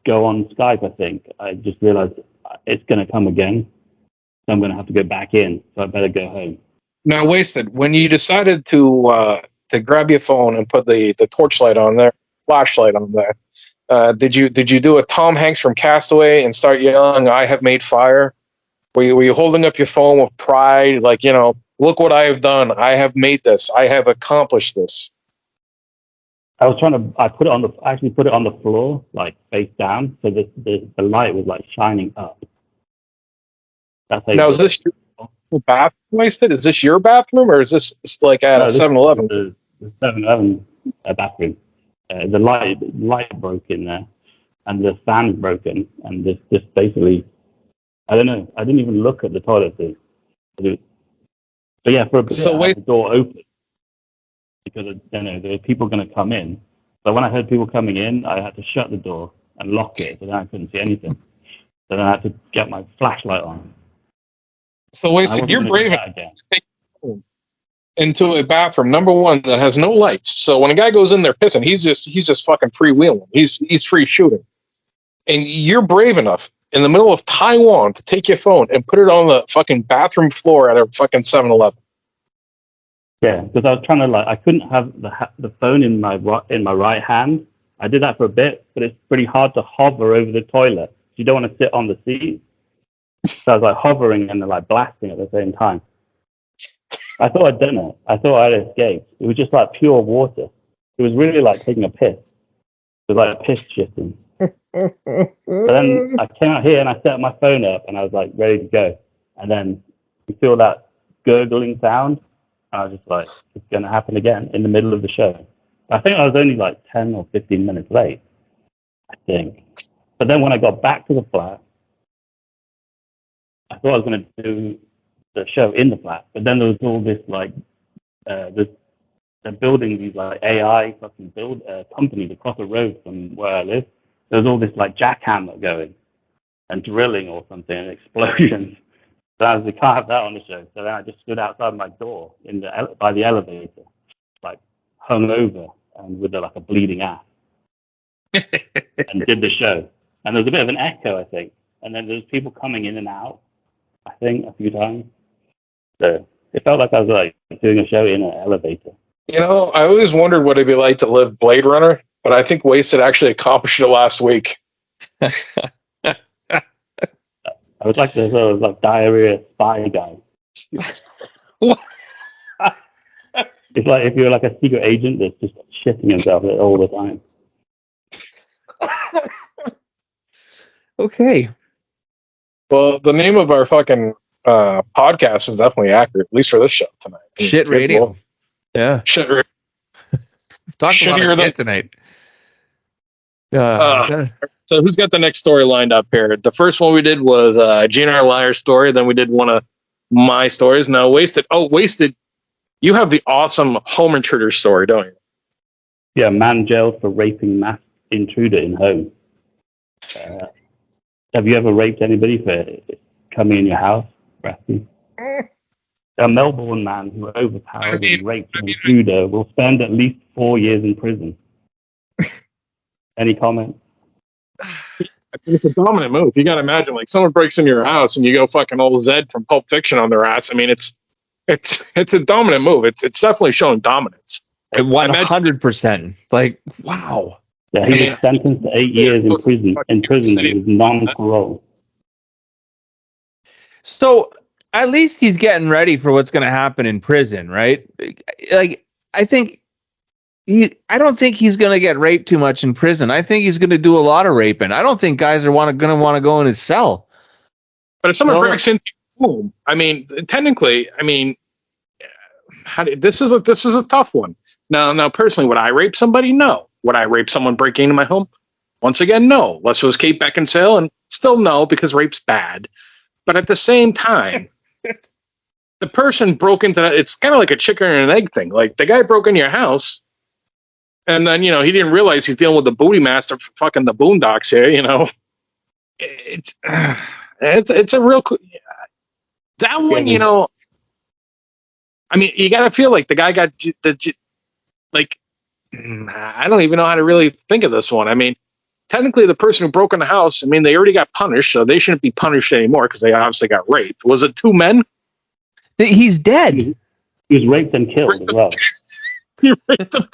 E: go on Skype, I think I just realized it's going to come again, so I'm going to have to go back in. So I better go home.
D: Now, Wasted, when you decided to grab your phone and put the torchlight on there, flashlight on there, did you do a Tom Hanks from Castaway and start yelling, "I have made fire"? Were you holding up your phone with pride, like, look what I have done. I have made this. I have accomplished this.
E: I actually put it on the floor, like face down, so the light was like shining up. That's how
D: Now, is this your bathroom, Wasted? Is this your bathroom, or is this like at a 7-Eleven?
E: The 7-Eleven bathroom. The light broke in there, and the fan's broken, and this just basically, I don't know. I didn't even look at the toilet seat. But yeah, for a bit, I had the door open because there were people going to come in. But when I heard people coming in, I had to shut the door and lock it, so then I couldn't see anything. So then I had to get my flashlight on.
D: So Wasted, you're brave enough to take into a bathroom, number one, that has no lights. So when a guy goes in there pissing, he's just fucking freewheeling. He's free shooting. And you're brave enough in the middle of Taiwan to take your phone and put it on the fucking bathroom floor at a fucking 7-Eleven.
E: Yeah, because I was trying to I couldn't have the phone in my right hand. I did that for a bit, but it's pretty hard to hover over the toilet. You don't want to sit on the seat. So I was like hovering and like blasting at the same time. I thought I'd done it. I thought I'd escaped. It was just like pure water. It was really like taking a piss. It was like piss shitting. But then I came out here and I set my phone up and I was like ready to go. And then you feel that gurgling sound. And I was just like, it's going to happen again in the middle of the show. I think I was only like 10 or 15 minutes late, I think. But then when I got back to the flat, I thought I was going to do the show in the flat. But then there was all this like, they're building these like AI fucking companies across the road from where I live. There was all this like jackhammer going and drilling or something and explosions. So I was, we can't have that on the show. So then I just stood outside my door by the elevator, like hung over and with like a bleeding ass, and did the show. And there was a bit of an echo, I think. And then there was people coming in and out, I think, a few times. So it felt like I was like doing a show in an elevator.
D: I always wondered what it'd be like to live Blade Runner, but I think Wasted actually accomplished it last week.
E: I was like the sort of like diarrhea spy guy.
D: Jesus Christ.
E: It's like if you're like a secret agent that's just shitting himself all the time.
F: Okay.
D: Well, the name of our fucking podcast is definitely accurate, at least for this show tonight.
F: Shit radio.
D: Well,
F: yeah.
D: Shit radio.
F: Talking about shit tonight.
D: So who's got the next story lined up here? The first one we did was GNR Liar story. Then we did one of my stories. Now, Wasted. Oh, Wasted. You have the awesome home intruder story, don't you?
E: Yeah, man jailed for raping mass intruder in home. Have you ever raped anybody for coming in your house, Brasky? A Melbourne man who overpowered and raped an intruder will spend at least 4 years in prison. Any comment?
D: It's a dominant move. You got to imagine, like, someone breaks into your house and you go fucking old Zed from Pulp Fiction on their ass. I mean, it's a dominant move. It's definitely showing dominance.
F: 100%. Like, wow.
E: Yeah, he was sentenced to 8 years in prison with non-parole.
F: So at least he's getting ready for what's going to happen in prison, right? Like, I think I don't think he's going to get raped too much in prison. I think he's going to do a lot of raping. I don't think guys are going to want to go in his cell.
D: But if someone
F: Well,
D: breaks into your home, I mean, technically, I mean, this is a tough one. Now, personally, would I rape somebody? No. Would I rape someone breaking into my home? Once again, no. Unless it was Kate Beckinsale, and still no, because rape's bad. But at the same time, the person broke into that. It's kind of like a chicken and an egg thing. Like the guy broke into your house, and then he didn't realize he's dealing with the booty master for fucking the Boondocks here. It's a real that one. I mean, you got to feel like the guy got like. I don't even know how to really think of this one. I mean, technically, the person who broke in the house, I mean, they already got punished, so they shouldn't be punished anymore because they obviously got raped. Was it 2 men?
F: He's dead.
E: He was raped and killed as well.
D: You raped them.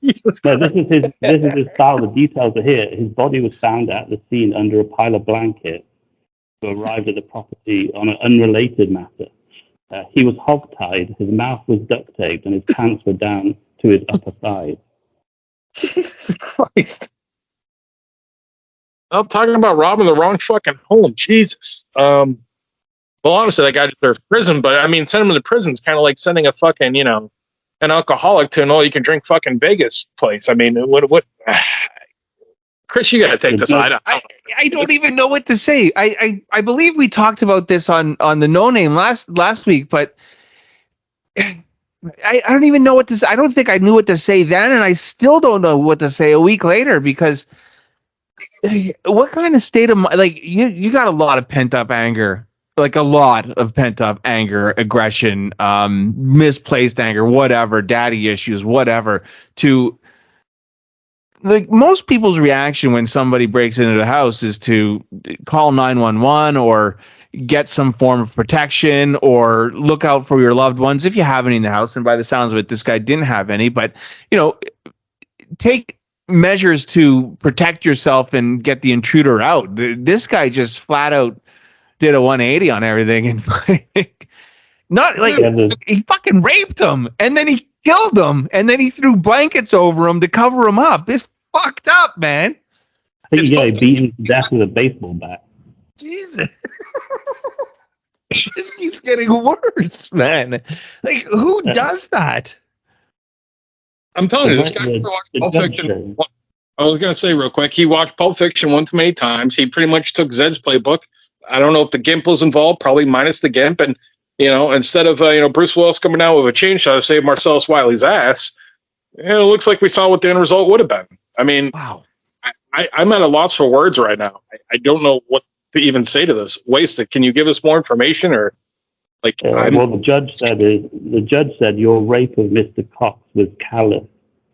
D: Jesus
E: No,
D: Christ.
E: this is his style. The details are here. His body was found at the scene under a pile of blankets, who arrived at the property on an unrelated matter. He was hogtied, his mouth was duct taped, and his pants were down to his upper thigh.
D: Jesus Christ. I'm talking about robbing the wrong fucking home. Jesus. Well, obviously that guy deserves prison, but I mean, sending him to prison is kind of like sending a fucking, an alcoholic to an all-you-can-drink fucking Vegas place. I mean, what? Chris, you got to take this.
F: I don't even know what to say. I believe we talked about this on the No Name last week, but I don't even know what to say. I don't think I knew what to say then, and I still don't know what to say a week later, because what kind of state of mind? Like, you got a lot of pent up anger, like a lot of pent up anger, aggression, misplaced anger, whatever, daddy issues, whatever. To like most people's reaction when somebody breaks into the house is to call 911 or get some form of protection or look out for your loved ones if you have any in the house. And by the sounds of it, this guy didn't have any, but take measures to protect yourself and get the intruder out. This guy just flat out did a 180 on everything, and not like he fucking raped him, and then he killed him, and then he threw blankets over him to cover him up. It's fucked up, man.
E: I think he beat him to death with a baseball bat.
F: Jesus. This keeps getting worse, man. Like, who does that?
D: I'm telling you, this guy watched Pulp Fiction. I was going to say real quick, he watched Pulp Fiction one too many times. He pretty much took Zed's playbook. I don't know if the GIMP was involved, probably minus the GIMP. And, instead of, Bruce Willis coming down with a chainsaw to save Marcellus Wiley's ass, it looks like we saw what the end result would have been. I mean,
F: wow.
E: I'm at a loss for words right now. I don't know what to even say to this. Wasted. Can you give us more information, or like?
G: Well, the judge said your rape of Mr. Cox was callous,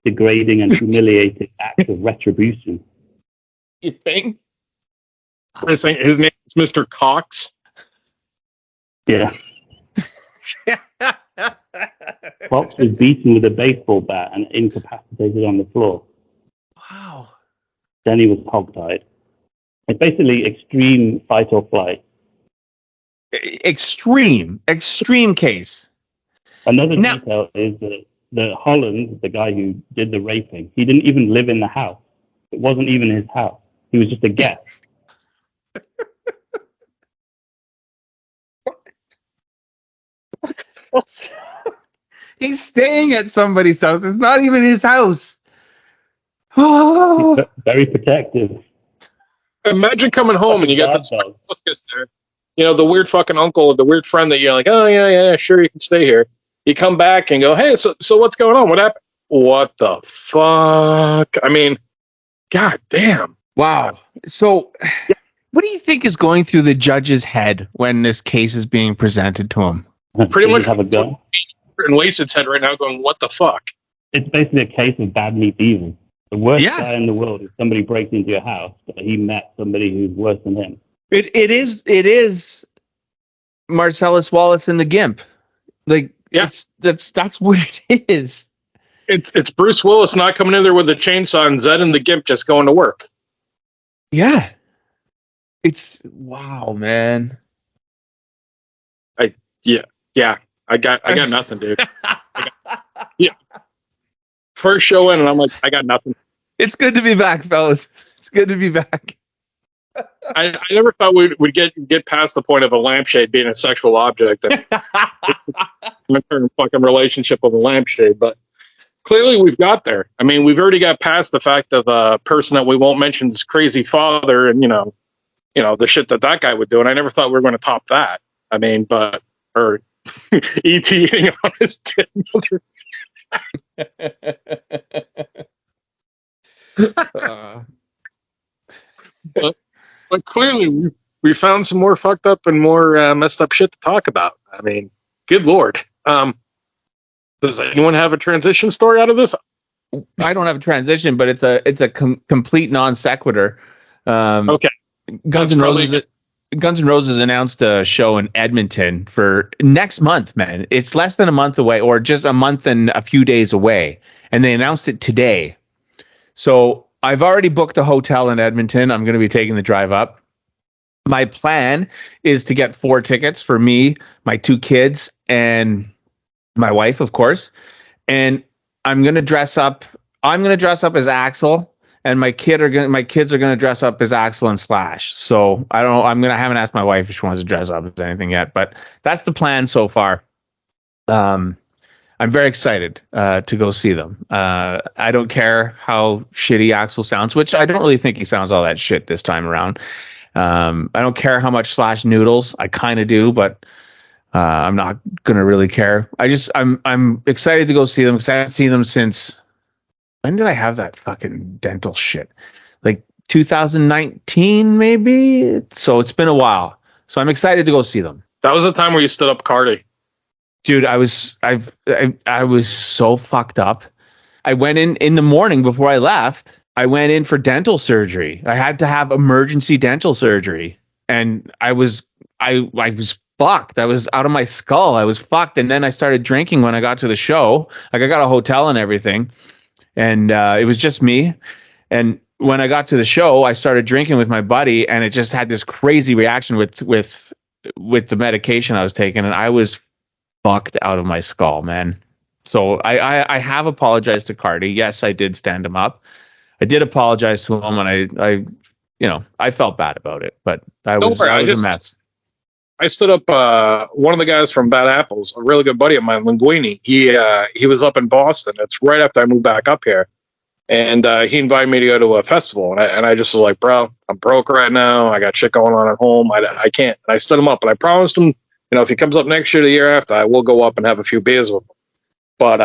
G: degrading, and humiliating act of retribution.
F: You think?
D: His name is Mr. Cox.
G: Yeah. Cox was beaten with a baseball bat and incapacitated on the floor.
F: Wow.
G: Then he was hogtied. It's basically extreme fight or flight.
F: Extreme case.
G: Another detail is that the Holland, the guy who did the raping, he didn't even live in the house. It wasn't even his house. He was just a guest.
F: He's staying at somebody's house. It's not even his house. Oh.
G: He's very protective.
D: Imagine coming home and you got this there. The weird fucking uncle or the weird friend that you're like, oh, yeah, sure, you can stay here. You come back and go, hey, so what's going on? What happened? What the fuck? I mean, god damn.
F: Wow. So, what do you think is going through the judge's head when this case is being presented to him?
D: Pretty much
G: have a gun.
D: And Wasted head right now going, what the fuck?
G: It's basically a case of bad meets evil. The worst guy in the world is somebody breaks into your house, but he met somebody who's worse than him.
F: It is Marcellus Wallace and the GIMP. Like, that's what it is.
D: It's Bruce Willis not coming in there with a chainsaw and Zed and the GIMP just going to work.
F: Yeah. It's wow, man.
D: I got nothing, dude. Yeah. First show in, and I'm like, I got nothing.
F: It's good to be back, fellas. It's good to be back.
D: I never thought we'd get past the point of a lampshade being a sexual object and a fucking relationship with a lampshade, but clearly we've got there. I mean, we've already got past the fact of a person that we won't mention, this crazy father, and the shit that guy would do. And I never thought we were going to top that. I mean, or ET eating on his dead mother. But clearly we found some more fucked up and more messed up shit to talk about. I mean, good Lord. Does anyone have a transition story out of this?
F: I don't have a transition, but it's a complete non sequitur.
D: Okay.
F: Guns N' Roses announced a show in Edmonton for next month, man. It's less than a month away, or just a month and a few days away. And they announced it today. So I've already booked a hotel in Edmonton. I'm going to be taking the drive up. My plan is to get 4 tickets for me, my 2 kids, and my wife, of course. And I'm going to dress up. I'm going to dress up as Axl, and my kids are going to dress up as Axl and Slash. So I haven't asked my wife if she wants to dress up as anything yet, but that's the plan so far. I'm very excited to go see them. I don't care how shitty Axl sounds, which I don't really think he sounds all that shit this time around. I don't care how much Slash noodles. I kind of do, but I'm not gonna really care. I'm excited to go see them because I haven't seen them since. When did I have that fucking dental shit? Like 2019, maybe. So it's been a while. So I'm excited to go see them.
D: That was the time where you stood up Cardi.
F: Dude, I was so fucked up. I went in the morning before I left. I went in for dental surgery. I had to have emergency dental surgery, and I was fucked. I was out of my skull. I was fucked, and then I started drinking when I got to the show. Like, I got a hotel and everything, and it was just me. And when I got to the show, I started drinking with my buddy, and it just had this crazy reaction with the medication I was taking, and I was fucked out of my skull, man. So I have apologized to Cardi. Yes, I did stand him up. I did apologize to him, and I felt bad about it, but I was a mess.
D: I stood up one of the guys from Bad Apples, a really good buddy of mine, Linguini. He was up in Boston. It's right after I moved back up here, and he invited me to go to a festival, and I just was like, bro, I'm broke right now. I got shit going on at home. I can't. And I stood him up, and I promised him, if he comes up next year, the year after, I will go up and have a few beers with him. But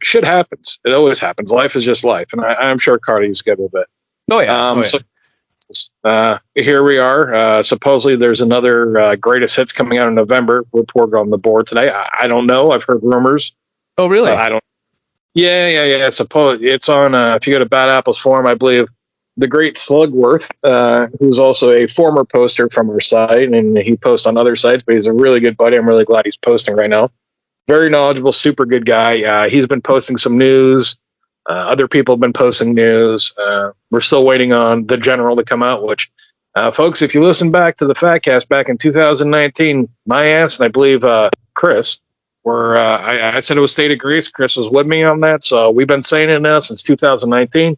D: shit happens. It always happens. Life is just life, and I'm sure Cardi's good with it.
F: Oh yeah.
D: So here we are. Supposedly there's another greatest hits coming out in November. Report on the board today. I don't know. I've heard rumors.
F: Oh really?
D: I don't. Yeah. Suppose it's on. If you go to Bad Apples forum, I believe the great Slugworth, who's also a former poster from our site, and he posts on other sites, but he's a really good buddy. I'm really glad he's posting right now. Very knowledgeable, super good guy. He's been posting some news. Other people have been posting news. We're still waiting on the general to come out, which, folks, if you listen back to the Fatcast back in 2019, my ass and I believe Chris I said it was State of Greece. Chris was with me on that. So we've been saying it now since 2019.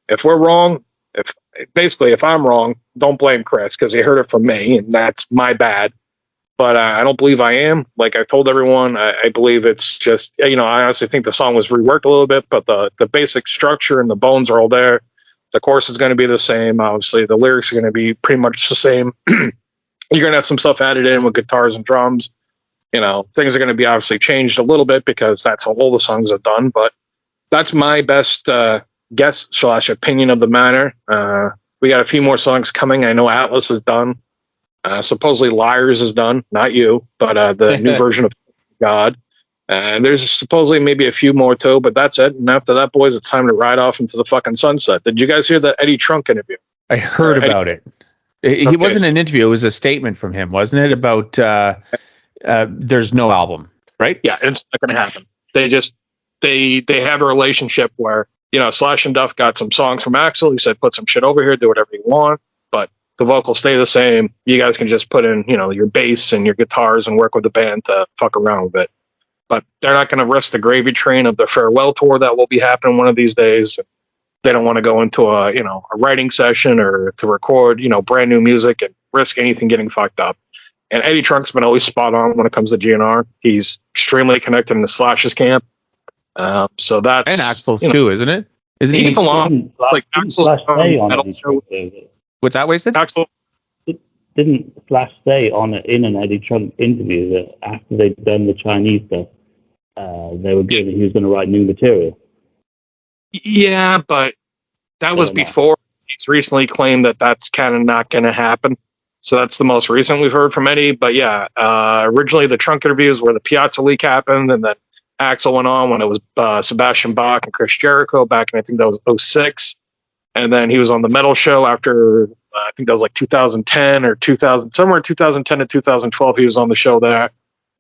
D: If we're wrong, if I'm wrong, don't blame Chris because he heard it from me, and that's my bad. But I don't believe I am. Like I told everyone, I believe it's just, I honestly think the song was reworked a little bit, but the basic structure and the bones are all there. The chorus is going to be the same. Obviously, the lyrics are going to be pretty much the same. You're going to have some stuff added in with guitars and drums. Things are going to be obviously changed a little bit because that's how all the songs are done. But that's my best guess / opinion of the matter. We got a few more songs coming. I know Atlas is done. Supposedly Liars is done, not you, but the new version of God. There's supposedly maybe a few more too, but that's it. And after that, boys, it's time to ride off into the fucking sunset. Did you guys hear the Eddie Trunk interview?
F: I heard about it. He wasn't an interview. It was a statement from him, wasn't it? About there's no album, right?
D: Yeah, it's not going to happen. They have a relationship where, Slash and Duff got some songs from Axl. He said, put some shit over here, do whatever you want. But the vocals stay the same. You guys can just put in, your bass and your guitars and work with the band to fuck around with it. but they're not going to risk the gravy train of the farewell tour that will be happening one of these days. They don't want to go into a writing session or to record brand new music and risk anything getting fucked up. And Eddie Trunk's been always spot on when it comes to GNR. He's extremely connected in the Slash's camp. So that's
F: And Axel's too, isn't it? Isn't
D: he
F: he?
D: gets along like Axel's
E: Slash say on
D: metal
E: Eddie
D: show.
E: Trunk,
F: What's that, Wasted?
D: Axel,
E: didn't Slash say in an Eddie Trunk interview that after they'd done the Chinese stuff, they were good and he was going to write new material?
D: yeah, but that was before. He's recently claimed that that's kind of not going to happen. So that's the most recent we've heard from Eddie. But yeah, originally the Trunk interviews where the Piazza leak happened, and then Axel went on when it was Sebastian Bach and Chris Jericho back in, I think that was 06. And then he was on the Metal Show after, I think that was like 2010 or 2000, somewhere in 2010 to 2012, he was on the show there.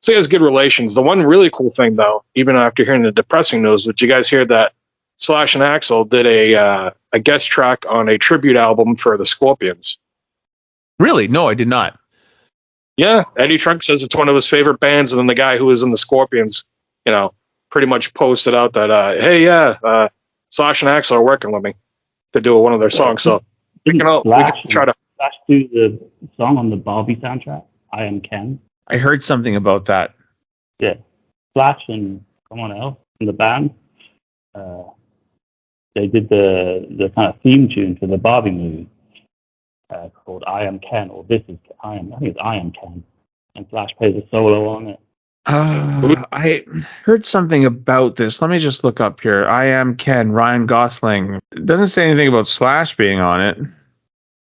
D: So he has good relations. The one really cool thing, though, even after hearing the depressing news, did you guys hear that Slash and Axel did a guest track on a tribute album for the Scorpions?
F: Really? No, I did not.
D: Yeah, Eddie Trunk says it's one of his favorite bands, and then the guy who was in the Scorpions, pretty much posted out that, hey, Slash and Axel are working with me to do one of their songs. So we can try to
E: Slash do the song on the Barbie soundtrack, I Am Ken.
F: I heard something about that.
E: Yeah. Slash and someone else in the band, they did the kind of theme tune for the Barbie movie called I Am Ken, or I think it's I Am Ken. And Slash plays a solo on it.
F: I heard something about this. Let me just look up here. I Am Ken, Ryan Gosling. It doesn't say anything about Slash being on it.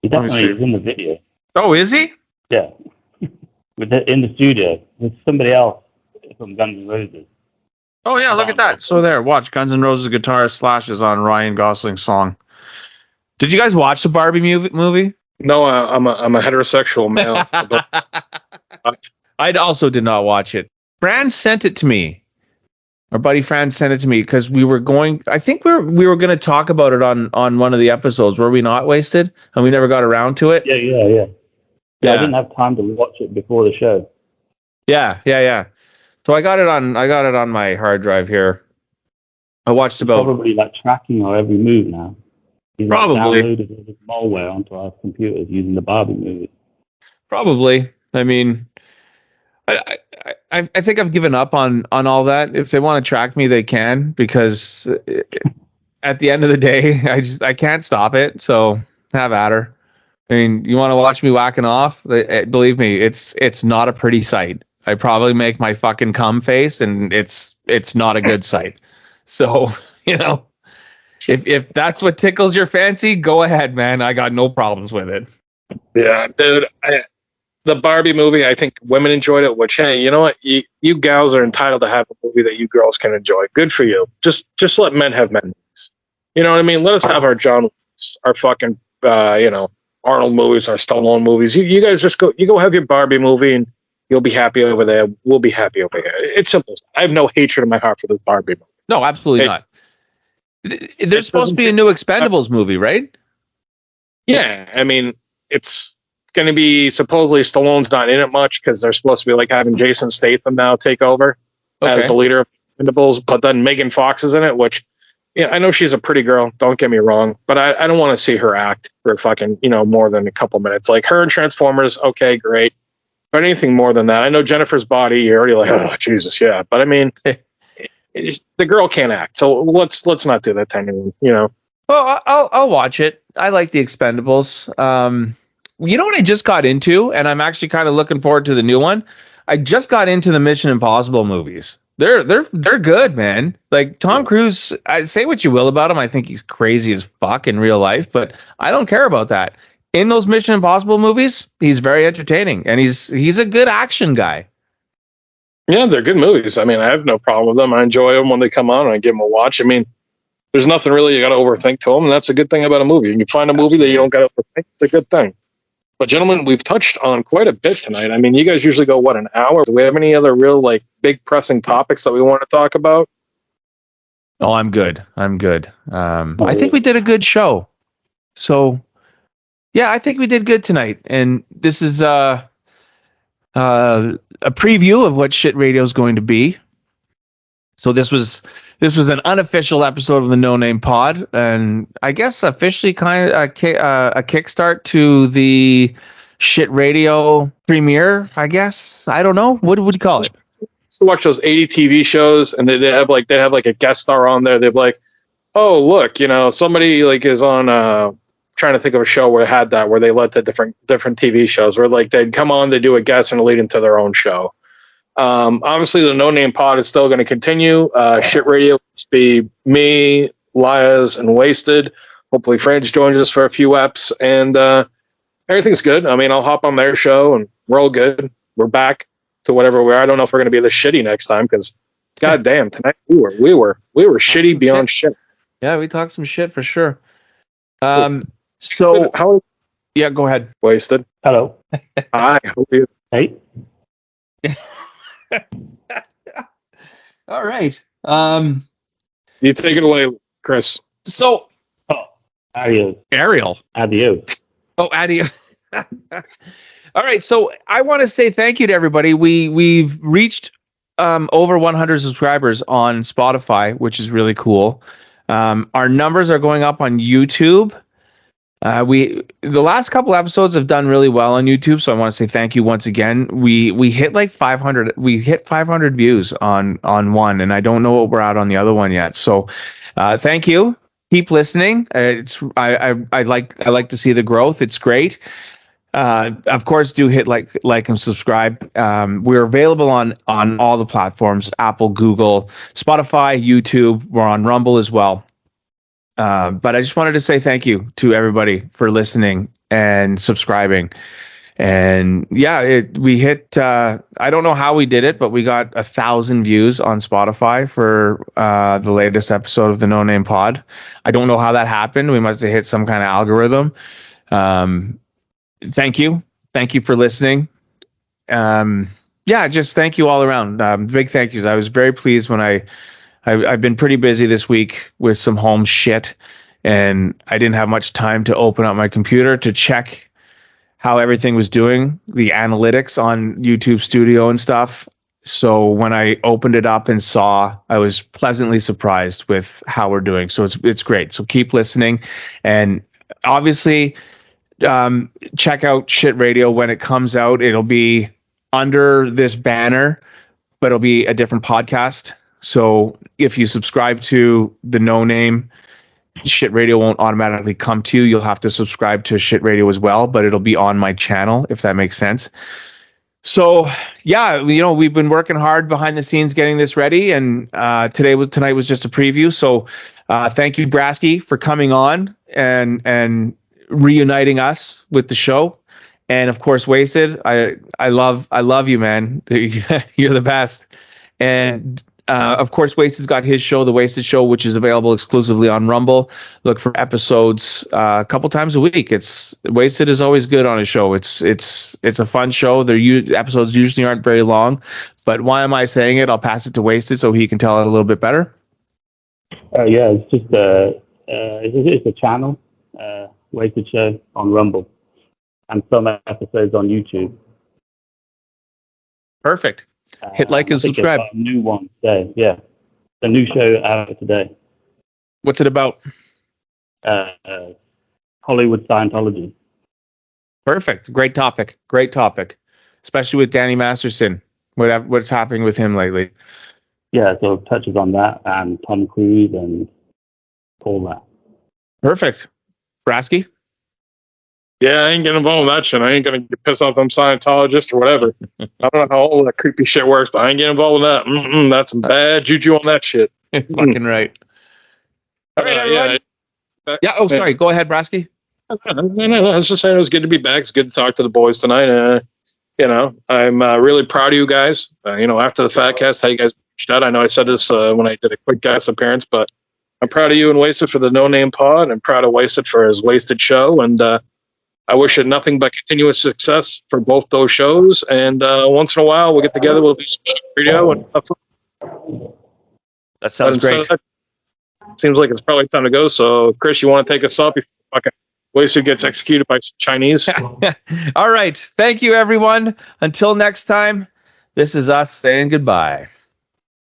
E: He definitely is in the video.
F: Oh, is he?
E: Yeah. In the studio with somebody else from Guns N' Roses.
F: Oh, yeah, look at that. So there, watch. Guns N' Roses guitarist Slash is on Ryan Gosling's song. Did you guys watch the Barbie movie?
D: No, I'm a heterosexual male.
F: I also did not watch it. Fran sent it to me. Our buddy Fran sent it to me because we were going. I think we were going to talk about it on one of the episodes. Were we not, Wasted? And we never got around to it.
E: Yeah. I didn't have time to watch it before the show.
F: Yeah. So I got it on my hard drive here. I watched about
E: probably like tracking our every move now. He's
F: probably
E: downloaded this malware onto our computers using the Barbie movie.
F: Probably. I mean, I think I've given up on all that. If they want to track me, they can, because at the end of the day, I can't stop it. So have at her. I mean, you want to watch me whacking off? Believe me, it's not a pretty sight. I probably make my fucking cum face, and it's not a good sight. So, if that's what tickles your fancy, go ahead, man. I got no problems with it.
D: Yeah, dude. The Barbie movie, I think women enjoyed it, which, hey, you know what? You gals are entitled to have a movie that you girls can enjoy. Good for you. Just let men have men movies. You know what I mean? Let us have our John Wicks, our fucking, Arnold movies, our Stallone movies. You guys just go have your Barbie movie, and you'll be happy over there. We'll be happy over here. It's simple. I have no hatred in my heart for this Barbie movie.
F: No, absolutely not. There's supposed to be a new Expendables movie, right?
D: Yeah, I mean, it's going to be, supposedly Stallone's not in it much because they're supposed to be like having Jason Statham now take over as the leader of Expendables, but then Megan Fox is in it, which, I know she's a pretty girl, don't get me wrong, but I don't want to see her act for fucking, more than a couple minutes. Like her in Transformers, okay, great. But anything more than that, I know Jennifer's Body, you're already like, oh, Jesus, yeah. But I mean, the girl can't act, so let's not do that to anyone, Well,
F: I'll watch it. I like the Expendables. You know what I just got into, and I'm actually kind of looking forward to the new one. I just got into the Mission Impossible movies. They're good, man. Like Tom Cruise, I say what you will about him. I think he's crazy as fuck in real life, but I don't care about that. In those Mission Impossible movies, he's very entertaining, and he's a good action guy.
D: Yeah, they're good movies. I mean, I have no problem with them. I enjoy them when they come on, and I give them a watch. I mean, there's nothing really you got to overthink to them, and that's a good thing about a movie. You can find a movie that you don't got to overthink. It's a good thing. But gentlemen, we've touched on quite a bit tonight. I mean, you guys usually go, an hour? Do we have any other real, big pressing topics that we want to talk about?
F: Oh, I'm good. I think we did a good show. So, yeah, I think we did good tonight. And this is a preview of what Shit Radio is going to be. So this was an unofficial episode of the No Name Pod, and I guess officially kind of a kickstart to the Shit Radio premiere. I guess I don't know. What would you call it?
D: Used to watch those 80 TV shows, and they have like a guest star on there. They're like, oh look, somebody like is on. Trying to think of a show where they had that, where they let the different TV shows, where like they'd come on, they do a guest and lead into their own show. Obviously, the No Name Pod is still going to continue. Shit Radio must be me, Lias, and Wasted. Hopefully, French joins us for a few eps, and everything's good. I mean, I'll hop on their show, and we're all good. We're back to whatever we are. I don't know if we're going to be this shitty next time, because, goddamn, tonight we were shitty beyond shit.
F: Yeah, we talked some shit for sure. So yeah, go ahead.
D: Wasted.
E: Hello.
D: Hi. Hope you.
E: Hey.
F: All right.
D: You take it away, Chris.
F: So,
E: Ariel. Adios.
F: Oh, adios. All right. So I want to say thank you to everybody. We've reached over 100 subscribers on Spotify, which is really cool. Our numbers are going up on YouTube. The last couple episodes have done really well on YouTube, so I want to say thank you once again. We hit like 500. We hit 500 views on one, and I don't know what we're at on the other one yet. So, thank you. Keep listening. I like to see the growth. It's great. Of course, do hit like and subscribe. We're available on all the platforms: Apple, Google, Spotify, YouTube. We're on Rumble as well. But I just wanted to say thank you to everybody for listening and subscribing. And yeah, we hit, I don't know how we did it, but we got 1,000 views on Spotify for the latest episode of the No Name Pod. I don't know how that happened. We must have hit some kind of algorithm. Thank you. Thank you for listening. Yeah, just thank you all around. Big thank yous. I was very pleased when I've been pretty busy this week with some home shit, and I didn't have much time to open up my computer to check how everything was doing, the analytics on YouTube Studio and stuff. So when I opened it up and saw, I was pleasantly surprised with how we're doing. So it's great. So keep listening, and obviously check out Shit Radio when it comes out. It'll be under this banner, but it'll be a different podcast. So if you subscribe to the No Name, Shit Radio won't automatically come to you. You'll have to subscribe to Shit Radio as well, but it'll be on my channel, if that makes sense. So yeah, we've been working hard behind the scenes getting this ready, and tonight was just a preview. So thank you, Brasky, for coming on and reuniting us with the show. And of course, Wasted, I love you, man. You're the best. And of course, Wasted's got his show, The Wasted Show, which is available exclusively on Rumble. Look for episodes a couple times a week. Wasted is always good on his show. It's a fun show. Episodes usually aren't very long, but why am I saying it? I'll pass it to Wasted so he can tell it a little bit better.
E: Yeah, it's just it's a channel, Wasted Show on Rumble, and some episodes on YouTube.
F: Perfect. Hit like and subscribe.
E: A new one today. Yeah, the new show out today.
F: What's it about?
E: Hollywood Scientology.
F: Perfect. Great topic. Especially with Danny Masterson. What's happening with him lately?
E: Yeah, so it touches on that and Tom Cruise and all that.
F: Perfect. Brasky?
D: Yeah, I ain't getting involved in that shit. I ain't gonna get pissed off them Scientologists or whatever. I don't know how all that creepy shit works, but I ain't getting involved with that. That's some bad juju on that shit.
F: Fucking right. All right, everyone. Yeah. Oh, sorry. Go ahead, Brasky.
D: No. I was just saying it was good to be back. It's good to talk to the boys tonight. I'm really proud of you guys. After the Fatcast, how you guys reached out. I know I said this when I did a quick guest appearance, but I'm proud of you and Wasted for the No Name Pod. I'm proud of Wasted for his Wasted Show, and I wish it nothing but continuous success for both those shows. And once in a while, we'll get together. We'll do some shit radio. And
F: that sounds great.
D: Seems like it's probably time to go. So, Chris, you want to take us up before fucking Wasted gets executed by Chinese?
F: All right. Thank you, everyone. Until next time, this is us saying goodbye.